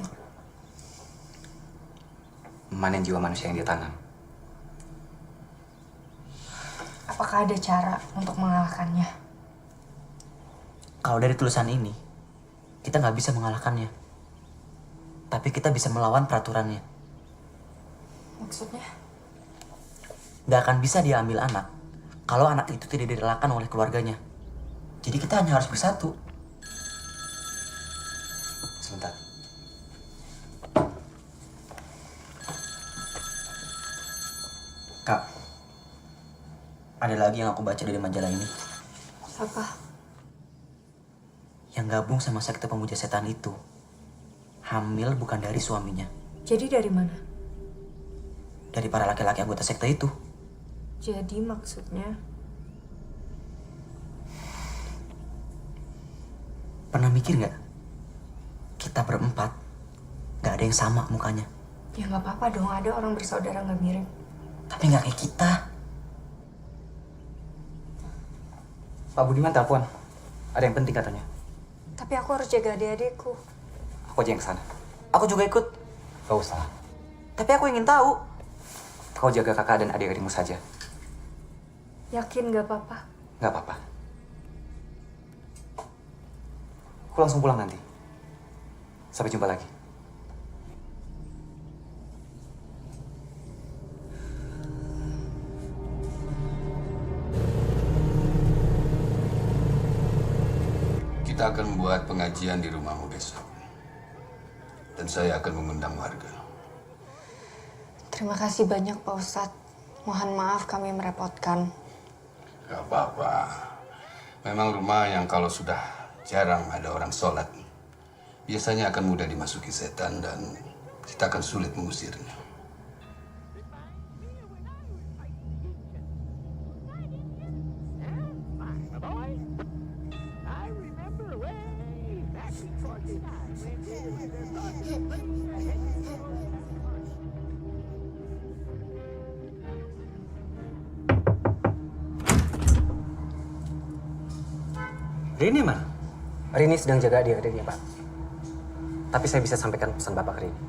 Memanen jiwa manusia yang dia tanam. Apakah ada cara untuk mengalahkannya? Kalau dari tulisan ini, kita nggak bisa mengalahkannya. Tapi kita bisa melawan peraturannya. Maksudnya? Nggak akan bisa dia ambil anak kalau anak itu tidak direlakan oleh keluarganya. Jadi kita hanya harus bersatu. Sebentar. Kak, ada lagi yang aku baca dari majalah ini. Apa? Yang gabung sama sekte pemuja setan itu hamil bukan dari suaminya. Jadi dari mana? Dari para laki-laki anggota sekte itu. Jadi maksudnya? Pernah mikir nggak? Kita berempat nggak ada yang sama mukanya. Ya nggak apa-apa dong, ada orang bersaudara nggak mirip. Tapi nggak kayak kita. Pak Budiman telepon. Ada yang penting katanya. Tapi aku harus jaga adik-adikku. Aku aja yang kesana. Aku juga ikut. Gak usah. Tapi aku ingin tahu. Kau jaga kakak dan adik-adikmu saja. Yakin nggak apa-apa? Gak apa-apa. Aku langsung pulang nanti. Sampai jumpa lagi. Kita akan membuat pengajian di rumahmu besok. Dan saya akan mengundang warga. Terima kasih banyak Pak Ustadz. Mohon maaf kami merepotkan. Gak apa-apa. Memang rumah yang kalau sudah jarang ada orang sholat, biasanya akan mudah dimasuki setan dan kita akan sulit mengusirnya. Rini mana? Rini sedang jaga adik-adiknya, Pak. Tapi saya bisa sampaikan pesan Bapak ke Rini.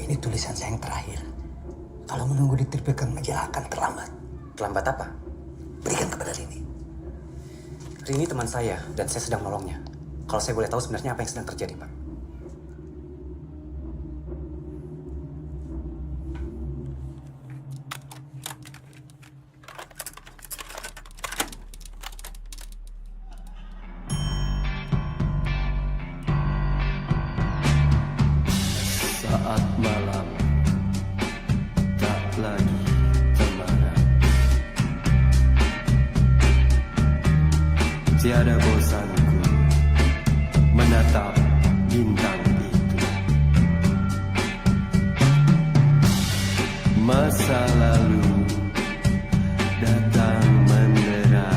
Ini tulisan saya yang terakhir. Kalau menunggu diterbitkan majalah akan terlambat. Terlambat apa? Berikan kepada Rini. Rini teman saya dan saya sedang menolongnya. Kalau saya boleh tahu sebenarnya apa yang sedang terjadi, Pak? Saat malam tak lagi temaram, tiada bosanku menatap bintang itu. Masa lalu datang mendera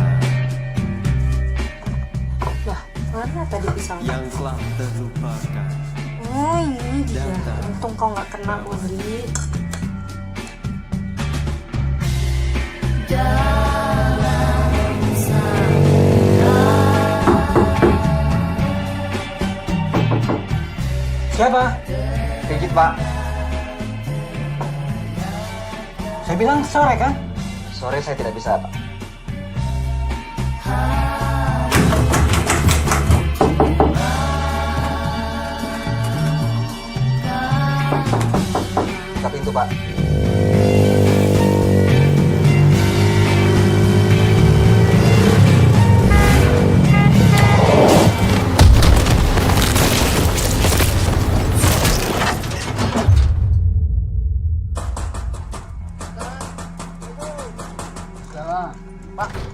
Wah, mana tadi pisaunya? yang telah terlupakan. Oh, ini dia. Untung kau nggak kena, Putri. Siapa? Pijit, Pak. Saya bilang sore kan? Sore saya tidak bisa, Pak. Buka pintu, Pak. Pak.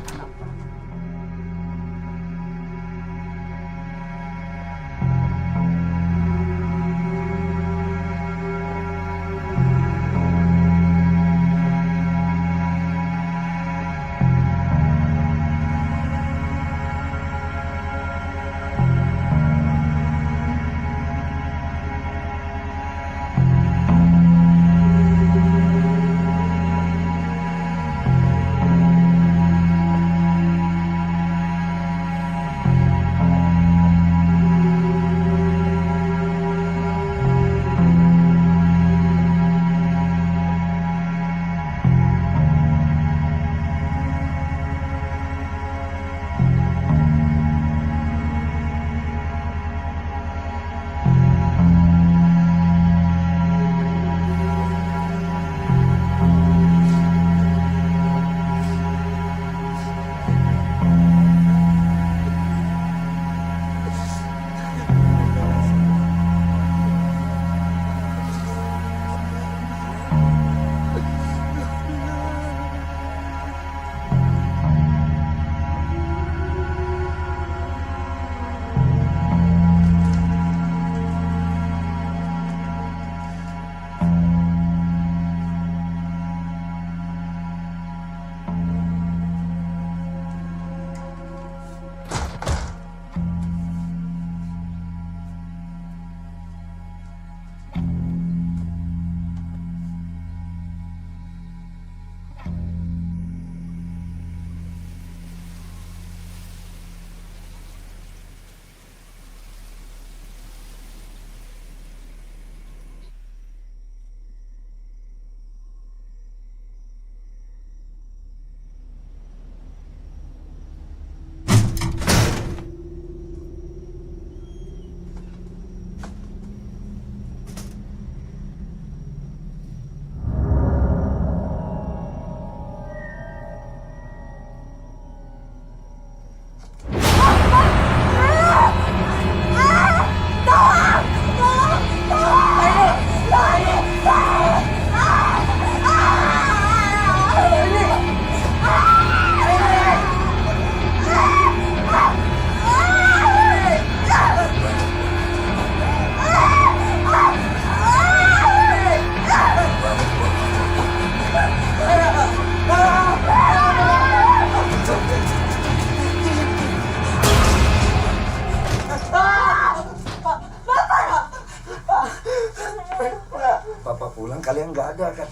pulang kalian nggak ada kan?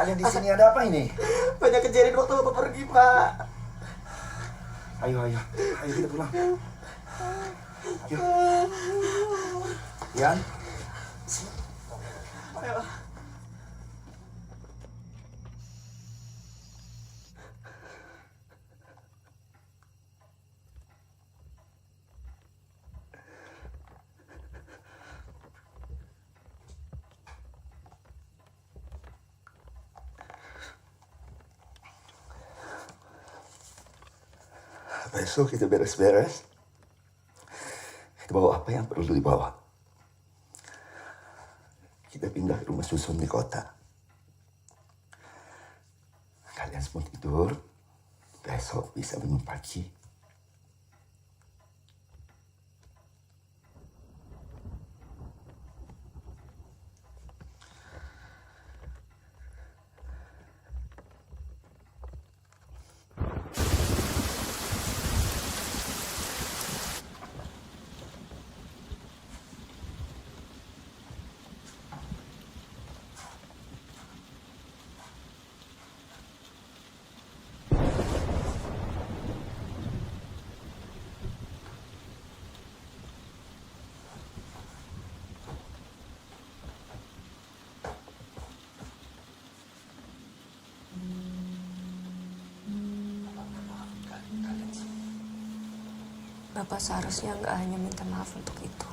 Kalian di sini ada apa ini? Banyak kejadian waktu Bapak pergi, Pak. Ayo kita pulang. Ayo. Yan. Ayo. Besok kita beres-beres. Kita bawa apa yang perlu dibawa. Kita pindah ke rumah susun di kota. Kalian semua tidur. Besok bisa bangun pagi. Bapak seharusnya nggak hanya minta maaf untuk itu.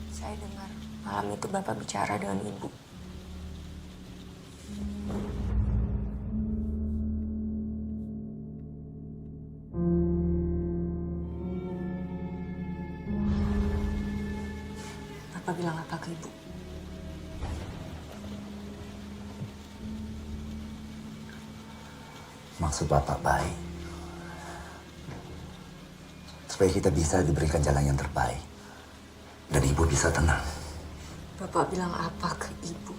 Saya dengar malam itu Bapak bicara dengan Ibu. Bapak bilang apa ke Ibu? Maksud Bapak baik. Supaya kita bisa diberikan jalan yang terbaik. Dan Ibu bisa tenang. Bapak bilang apa ke Ibu?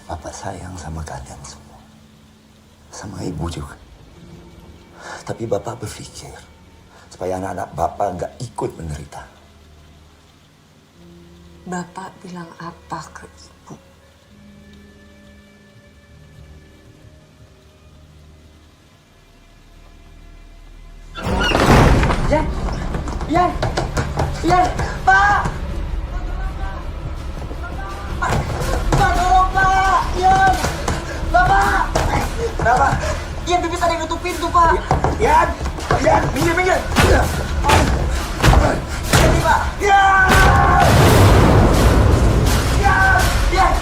Bapak sayang sama kalian semua. Sama Ibu juga. Tapi Bapak berpikir supaya anak-anak Bapak nggak ikut menderita. Bapak bilang apa ke Ibu? Ian, Pak! Pak, tolong Pak! Ian! Bapak! Kenapa? Ian, pipis ada yang nutup pintu, Pak! Ian! Minggir! Ini, Pak! Ian! Ian!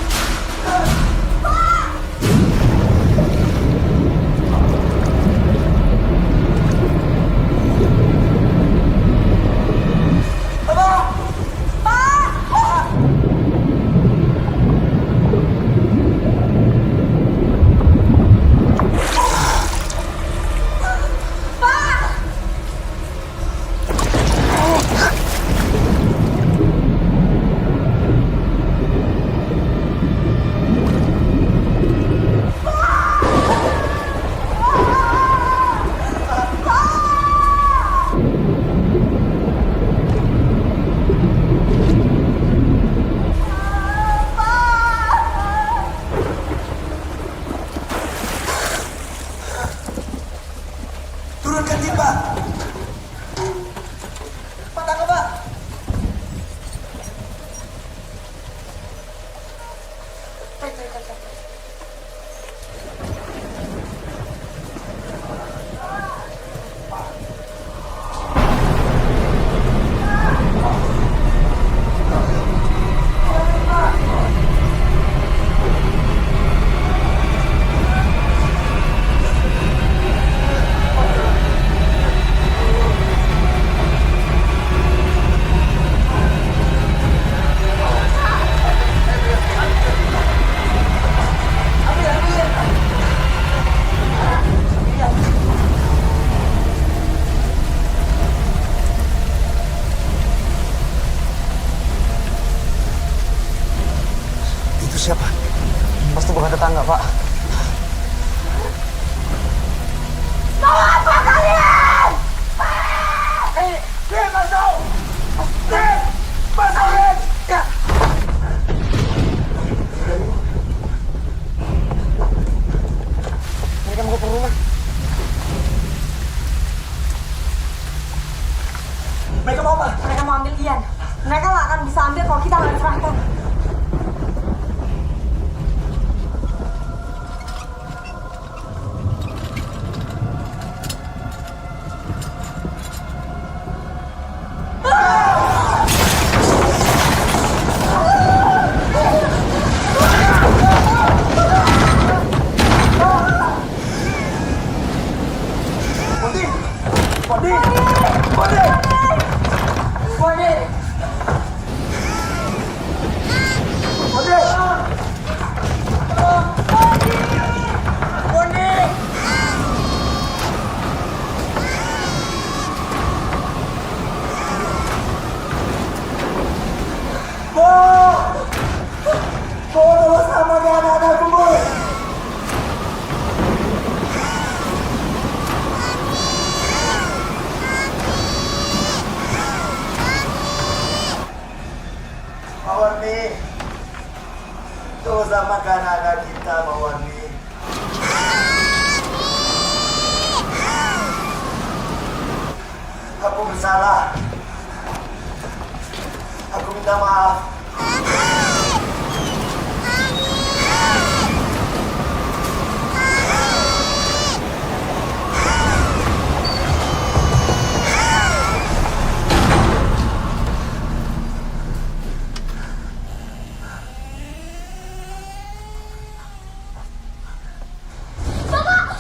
Turunkan timba! Pak, tangkap, Pak! Itu siapa? Pasti bukan tetangga, Pak. Mau apa kalian? Masuk! Masukin! Mereka mau ke rumah. Mereka mau apa? Mereka mau ambil Ian. Mereka nggak akan bisa ambil kalau kita nggak diserahkan.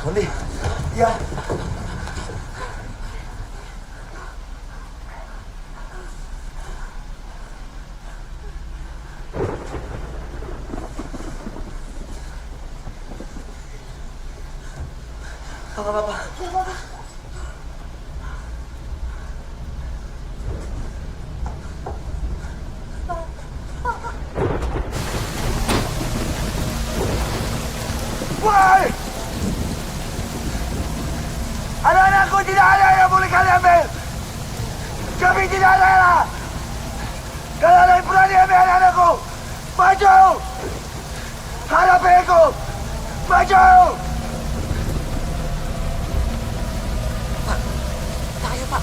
Soli. Ya. Apa-apa. Woi! Anak-anakku tidak ada yang boleh kalian ambil. Kami tidak rela. Kalau ada yang berani ambil anak-anakku, maju! Hadapi aku! Maju! Ayo, Pak.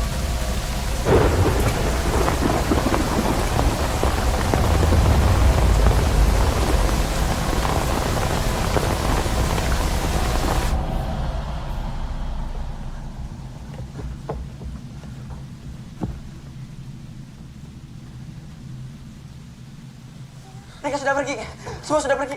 Mereka sudah pergi. Semua sudah pergi.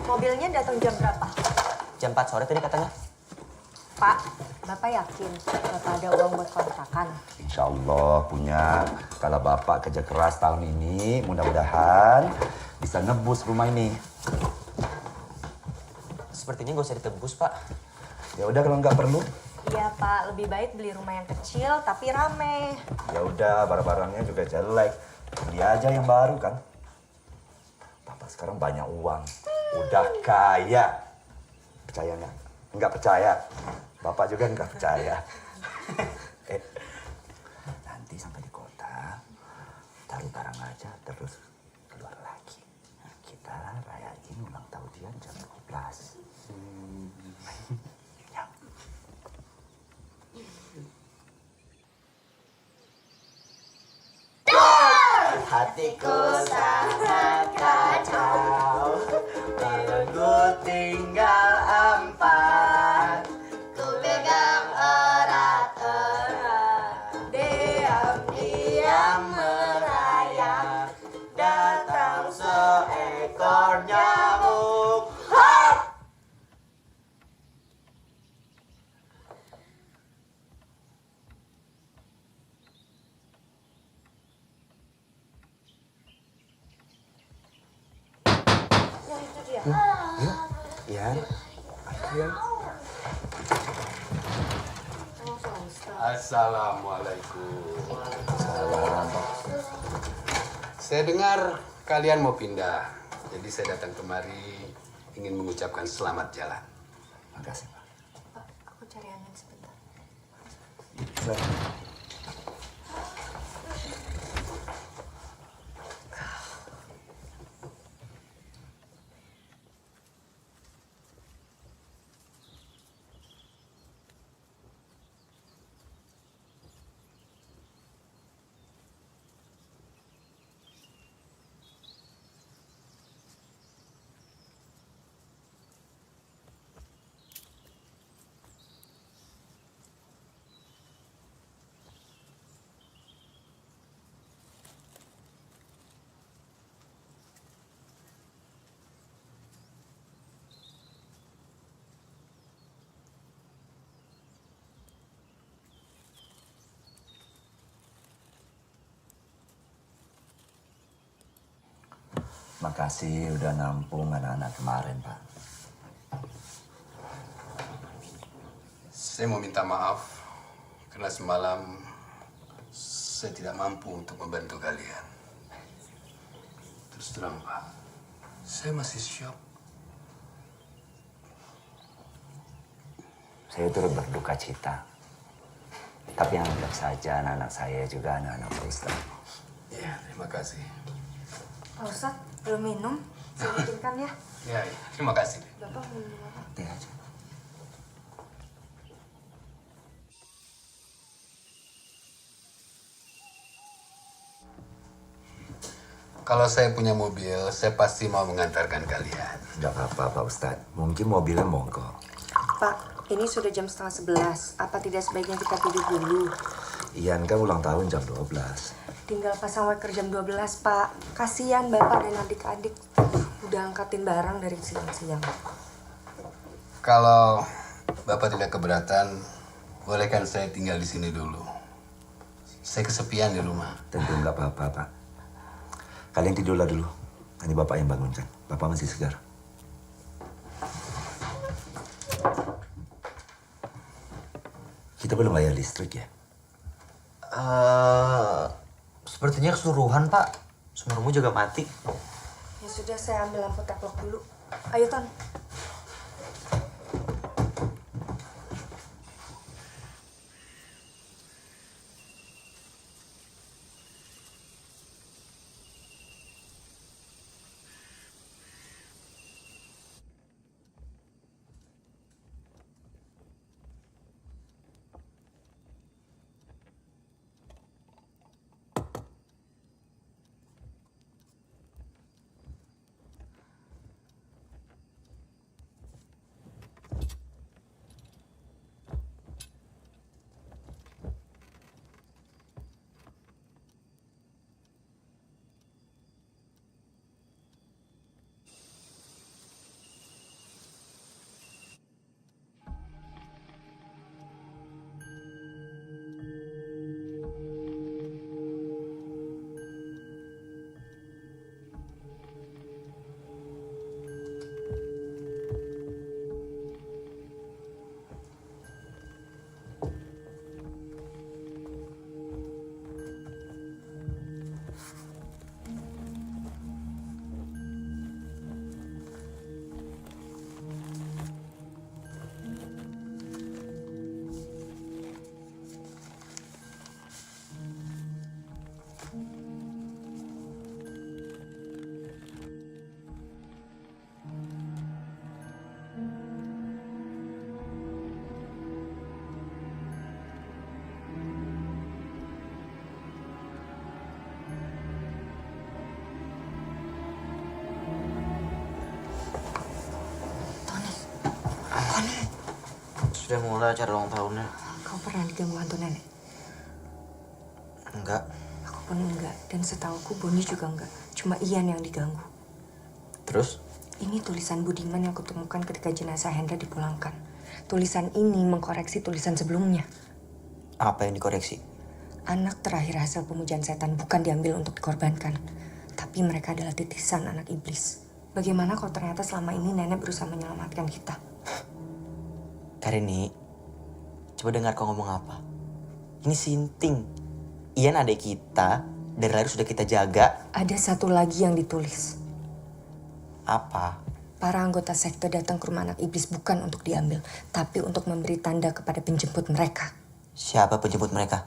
Mobilnya datang jam berapa? Jam 4 sore tadi katanya. Pak, Bapak yakin Bapak ada uang buat kontrakan? Insya Allah punya. Kalau Bapak kerja keras tahun ini, mudah-mudahan bisa nebus rumah ini. Sepertinya gak usah ditebus, Pak. Ya udah kalau nggak perlu. Iya Pak, lebih baik beli rumah yang kecil tapi rame. Ya udah, barang-barangnya juga jelek. Beli aja yang baru kan. Bapak sekarang banyak uang. Udah kaya. Percaya nggak? Nggak percaya. Bapak juga nggak percaya. Nanti sampai di kota, taruh barang aja terus keluar lagi. Kita rayain ulang tahun dia jam 12. Ya. Hatiku sangat kacau, belenggu tinggal 4. Ku pegang erat-erat, diam-diam merayap, datang seekor nyamuk. Hap! Yang itu dia. Ya. Ya. Assalamualaikum. Saya dengar kalian mau pindah. Jadi saya datang kemari ingin mengucapkan selamat jalan. Makasih, Pak. Pak, aku cari angin sebentar. Makasih udah nampung anak-anak kemarin, Pak. Saya mau minta maaf karena semalam saya tidak mampu untuk membantu kalian. Terus terang, Pak, saya masih syok. Saya turut berduka cita. Tapi anggap saja anak-anak saya juga anak-anak Pak Ustadz. Ya, terima kasih. Pak Ustadz, belum minum? Saya bikinkan ya. Ya, terima kasih. Bapak mau minum apa? Teh aja. Kalau saya punya mobil, saya pasti mau mengantarkan kalian. Nggak apa-apa, Pak Ustadz. Mungkin mobilnya mogok. Pak, ini sudah jam 10:30. Apa tidak sebaiknya kita tidur dulu? Ian kan ulang tahun jam 12. Tinggal pasang waker jam 12, Pak. Kasihan Bapak dan adik-adik. Udah angkatin barang dari siang-siang. Kalau Bapak tidak keberatan, bolehkan saya tinggal di sini dulu. Saya kesepian di rumah. Tentu nggak apa-apa, Pak. Kalian tidurlah dulu. Nanti Bapak yang bangunkan. Bapak masih segar. Kita belum bayar listrik ya? Sepertinya keseluruhan, Pak. Semua rumah juga mati. Ya sudah, saya ambil lampu taplok dulu. Ayo, Ton. Sudah mulai acara ulang tahunnya. Kau pernah diganggu hantu nenek? Enggak. Aku pun enggak. Dan setauku Boni juga enggak. Cuma Ian yang diganggu. Terus? Ini tulisan Budiman yang kutemukan ketika jenazah Hendra dipulangkan. Tulisan ini mengkoreksi tulisan sebelumnya. Apa yang dikoreksi? Anak terakhir hasil pemujaan setan bukan diambil untuk dikorbankan. Tapi mereka adalah titisan anak iblis. Bagaimana kalau ternyata selama ini nenek berusaha menyelamatkan kita? Karini, coba dengar kau ngomong apa. Ini Sinting. Ian adik kita, dari lahir sudah kita jaga. Ada satu lagi yang ditulis. Apa? Para anggota sekte datang ke rumah anak iblis bukan untuk diambil, tapi untuk memberi tanda kepada penjemput mereka. Siapa penjemput mereka?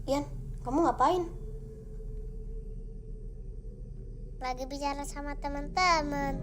Ian, kamu ngapain? Lagi bicara sama teman-teman.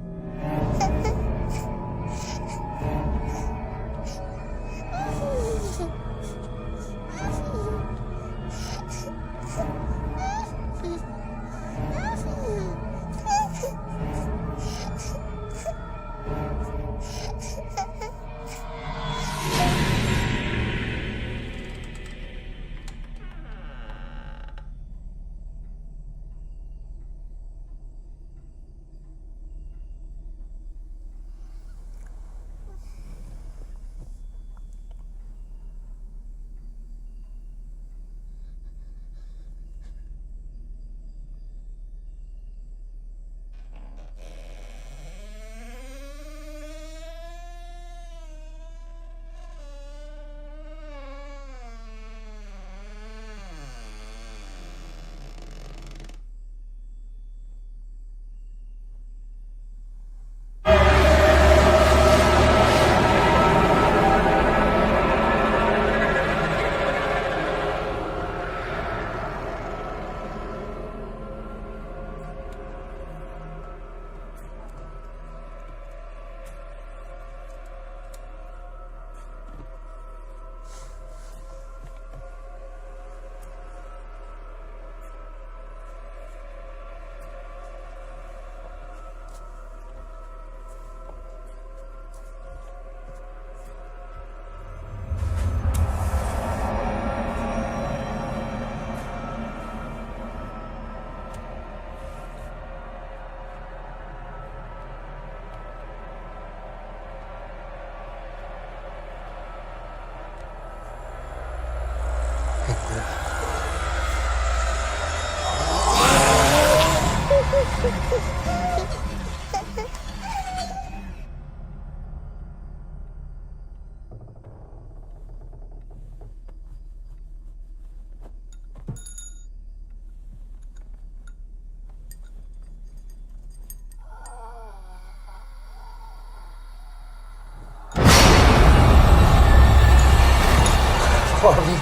Corby.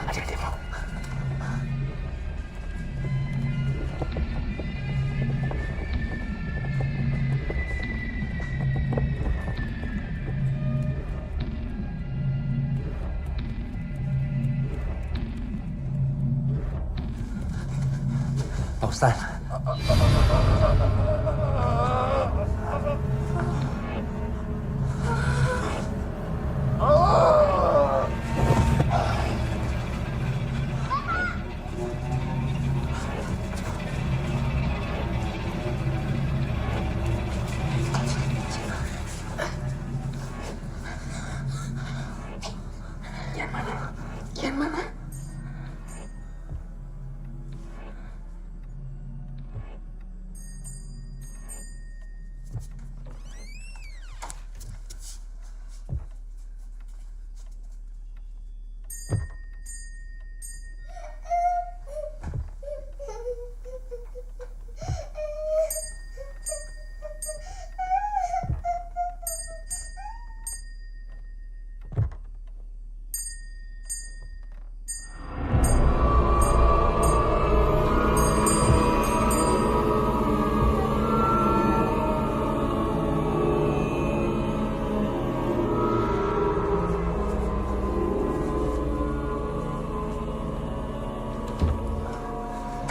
Adik-adikmu. Pak Ustadz. Kian mana? Kian mana?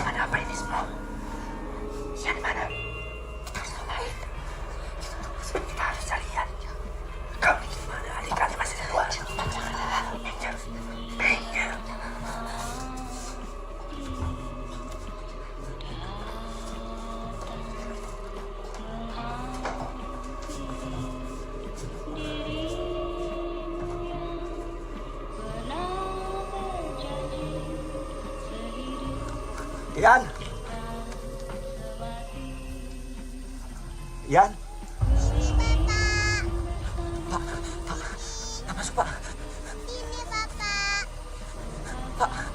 Ada apa ini semua? Kian mana? Selain kita harus cari Kian. Kau ini gimana? Adik-adik masih di luar. Pinggir. Ian. Ian. Pak, masuk Pak. Ini Bapak. Pak. Bapak.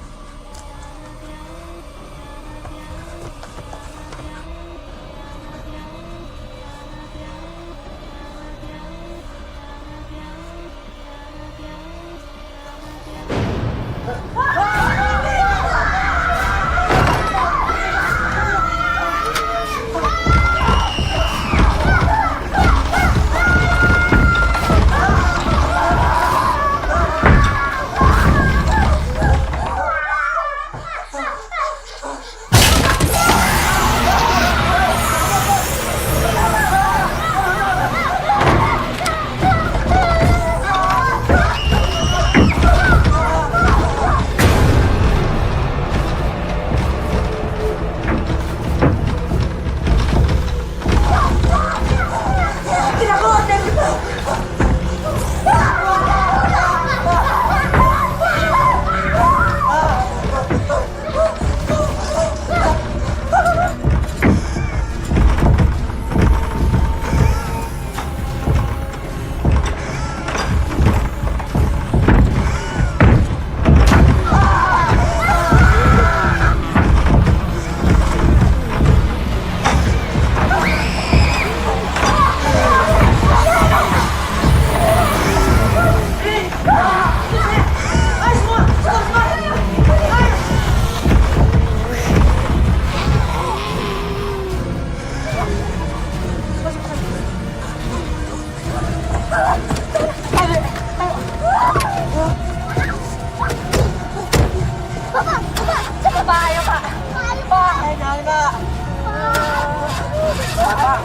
Pak,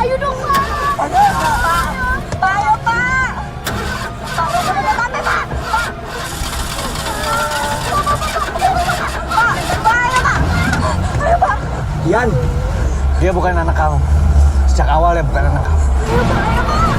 ayo dong, Pak. Pak, ayo, Pak. Pak, udah sampai, Pak. Pak, ayo, Pak. Ayo, Pak. Dian, dia bukan anak kamu. Sejak awal dia bukan anak kamu. Ayo, Pak, ayo, Pak.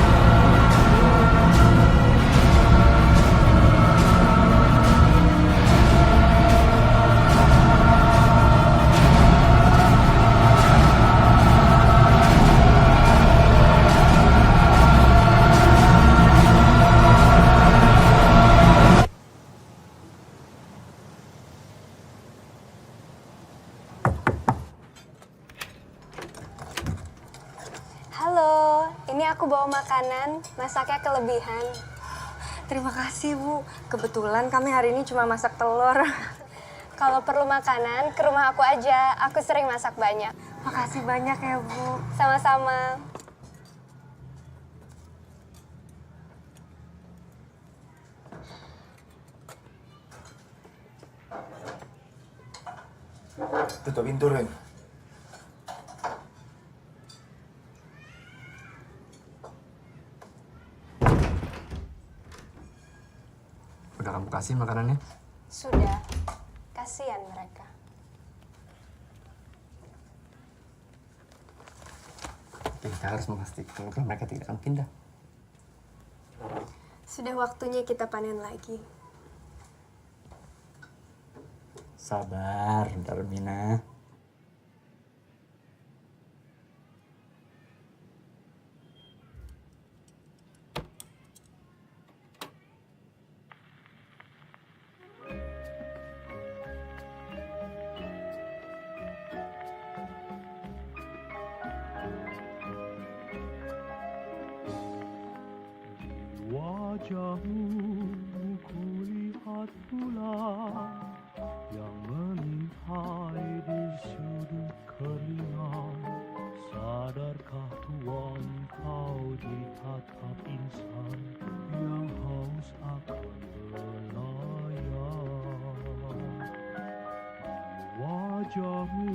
Halo, ini aku bawa makanan, masaknya kelebihan. Terima kasih, Bu. Kebetulan kami hari ini cuma masak telur. Kalau perlu makanan, ke rumah aku aja. Aku sering masak banyak. Makasih banyak ya, Bu. Sama-sama. Tutup pintu, Ren. Udah kamu kasih makanannya? Sudah. Kasihan mereka. Kita harus memastikan kalau mereka tidak akan pindah. Sudah waktunya kita panen lagi. Sabar, Darmina. Wajahmu kulihat pula yang mengintai di sudut keringat. Sadarkah Tuhan kau ditatap insan yang haus akan belayar. Wajahmu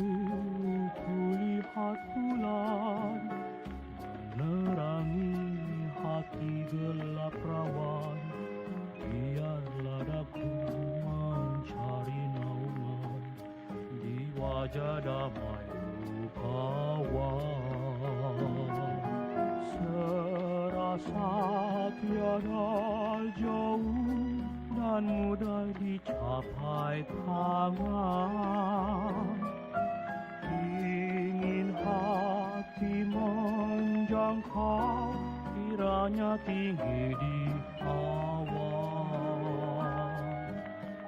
kulihat bulan menerangi hati gelap rawan. Biarlah daku mencari naungan di wajah damai rupawan. Serasa tiada jauh dan mudah dicapai tangan. Ingin hati menjangkau, kiranya tinggi di awan.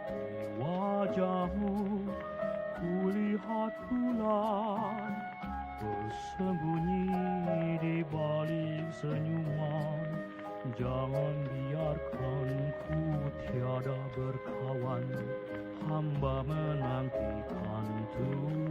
Di wajahmu kulihat bulan bersembunyi di balik senyuman. Jangan biarkan ku tiada berkawan, hamba menantikan Tuhan.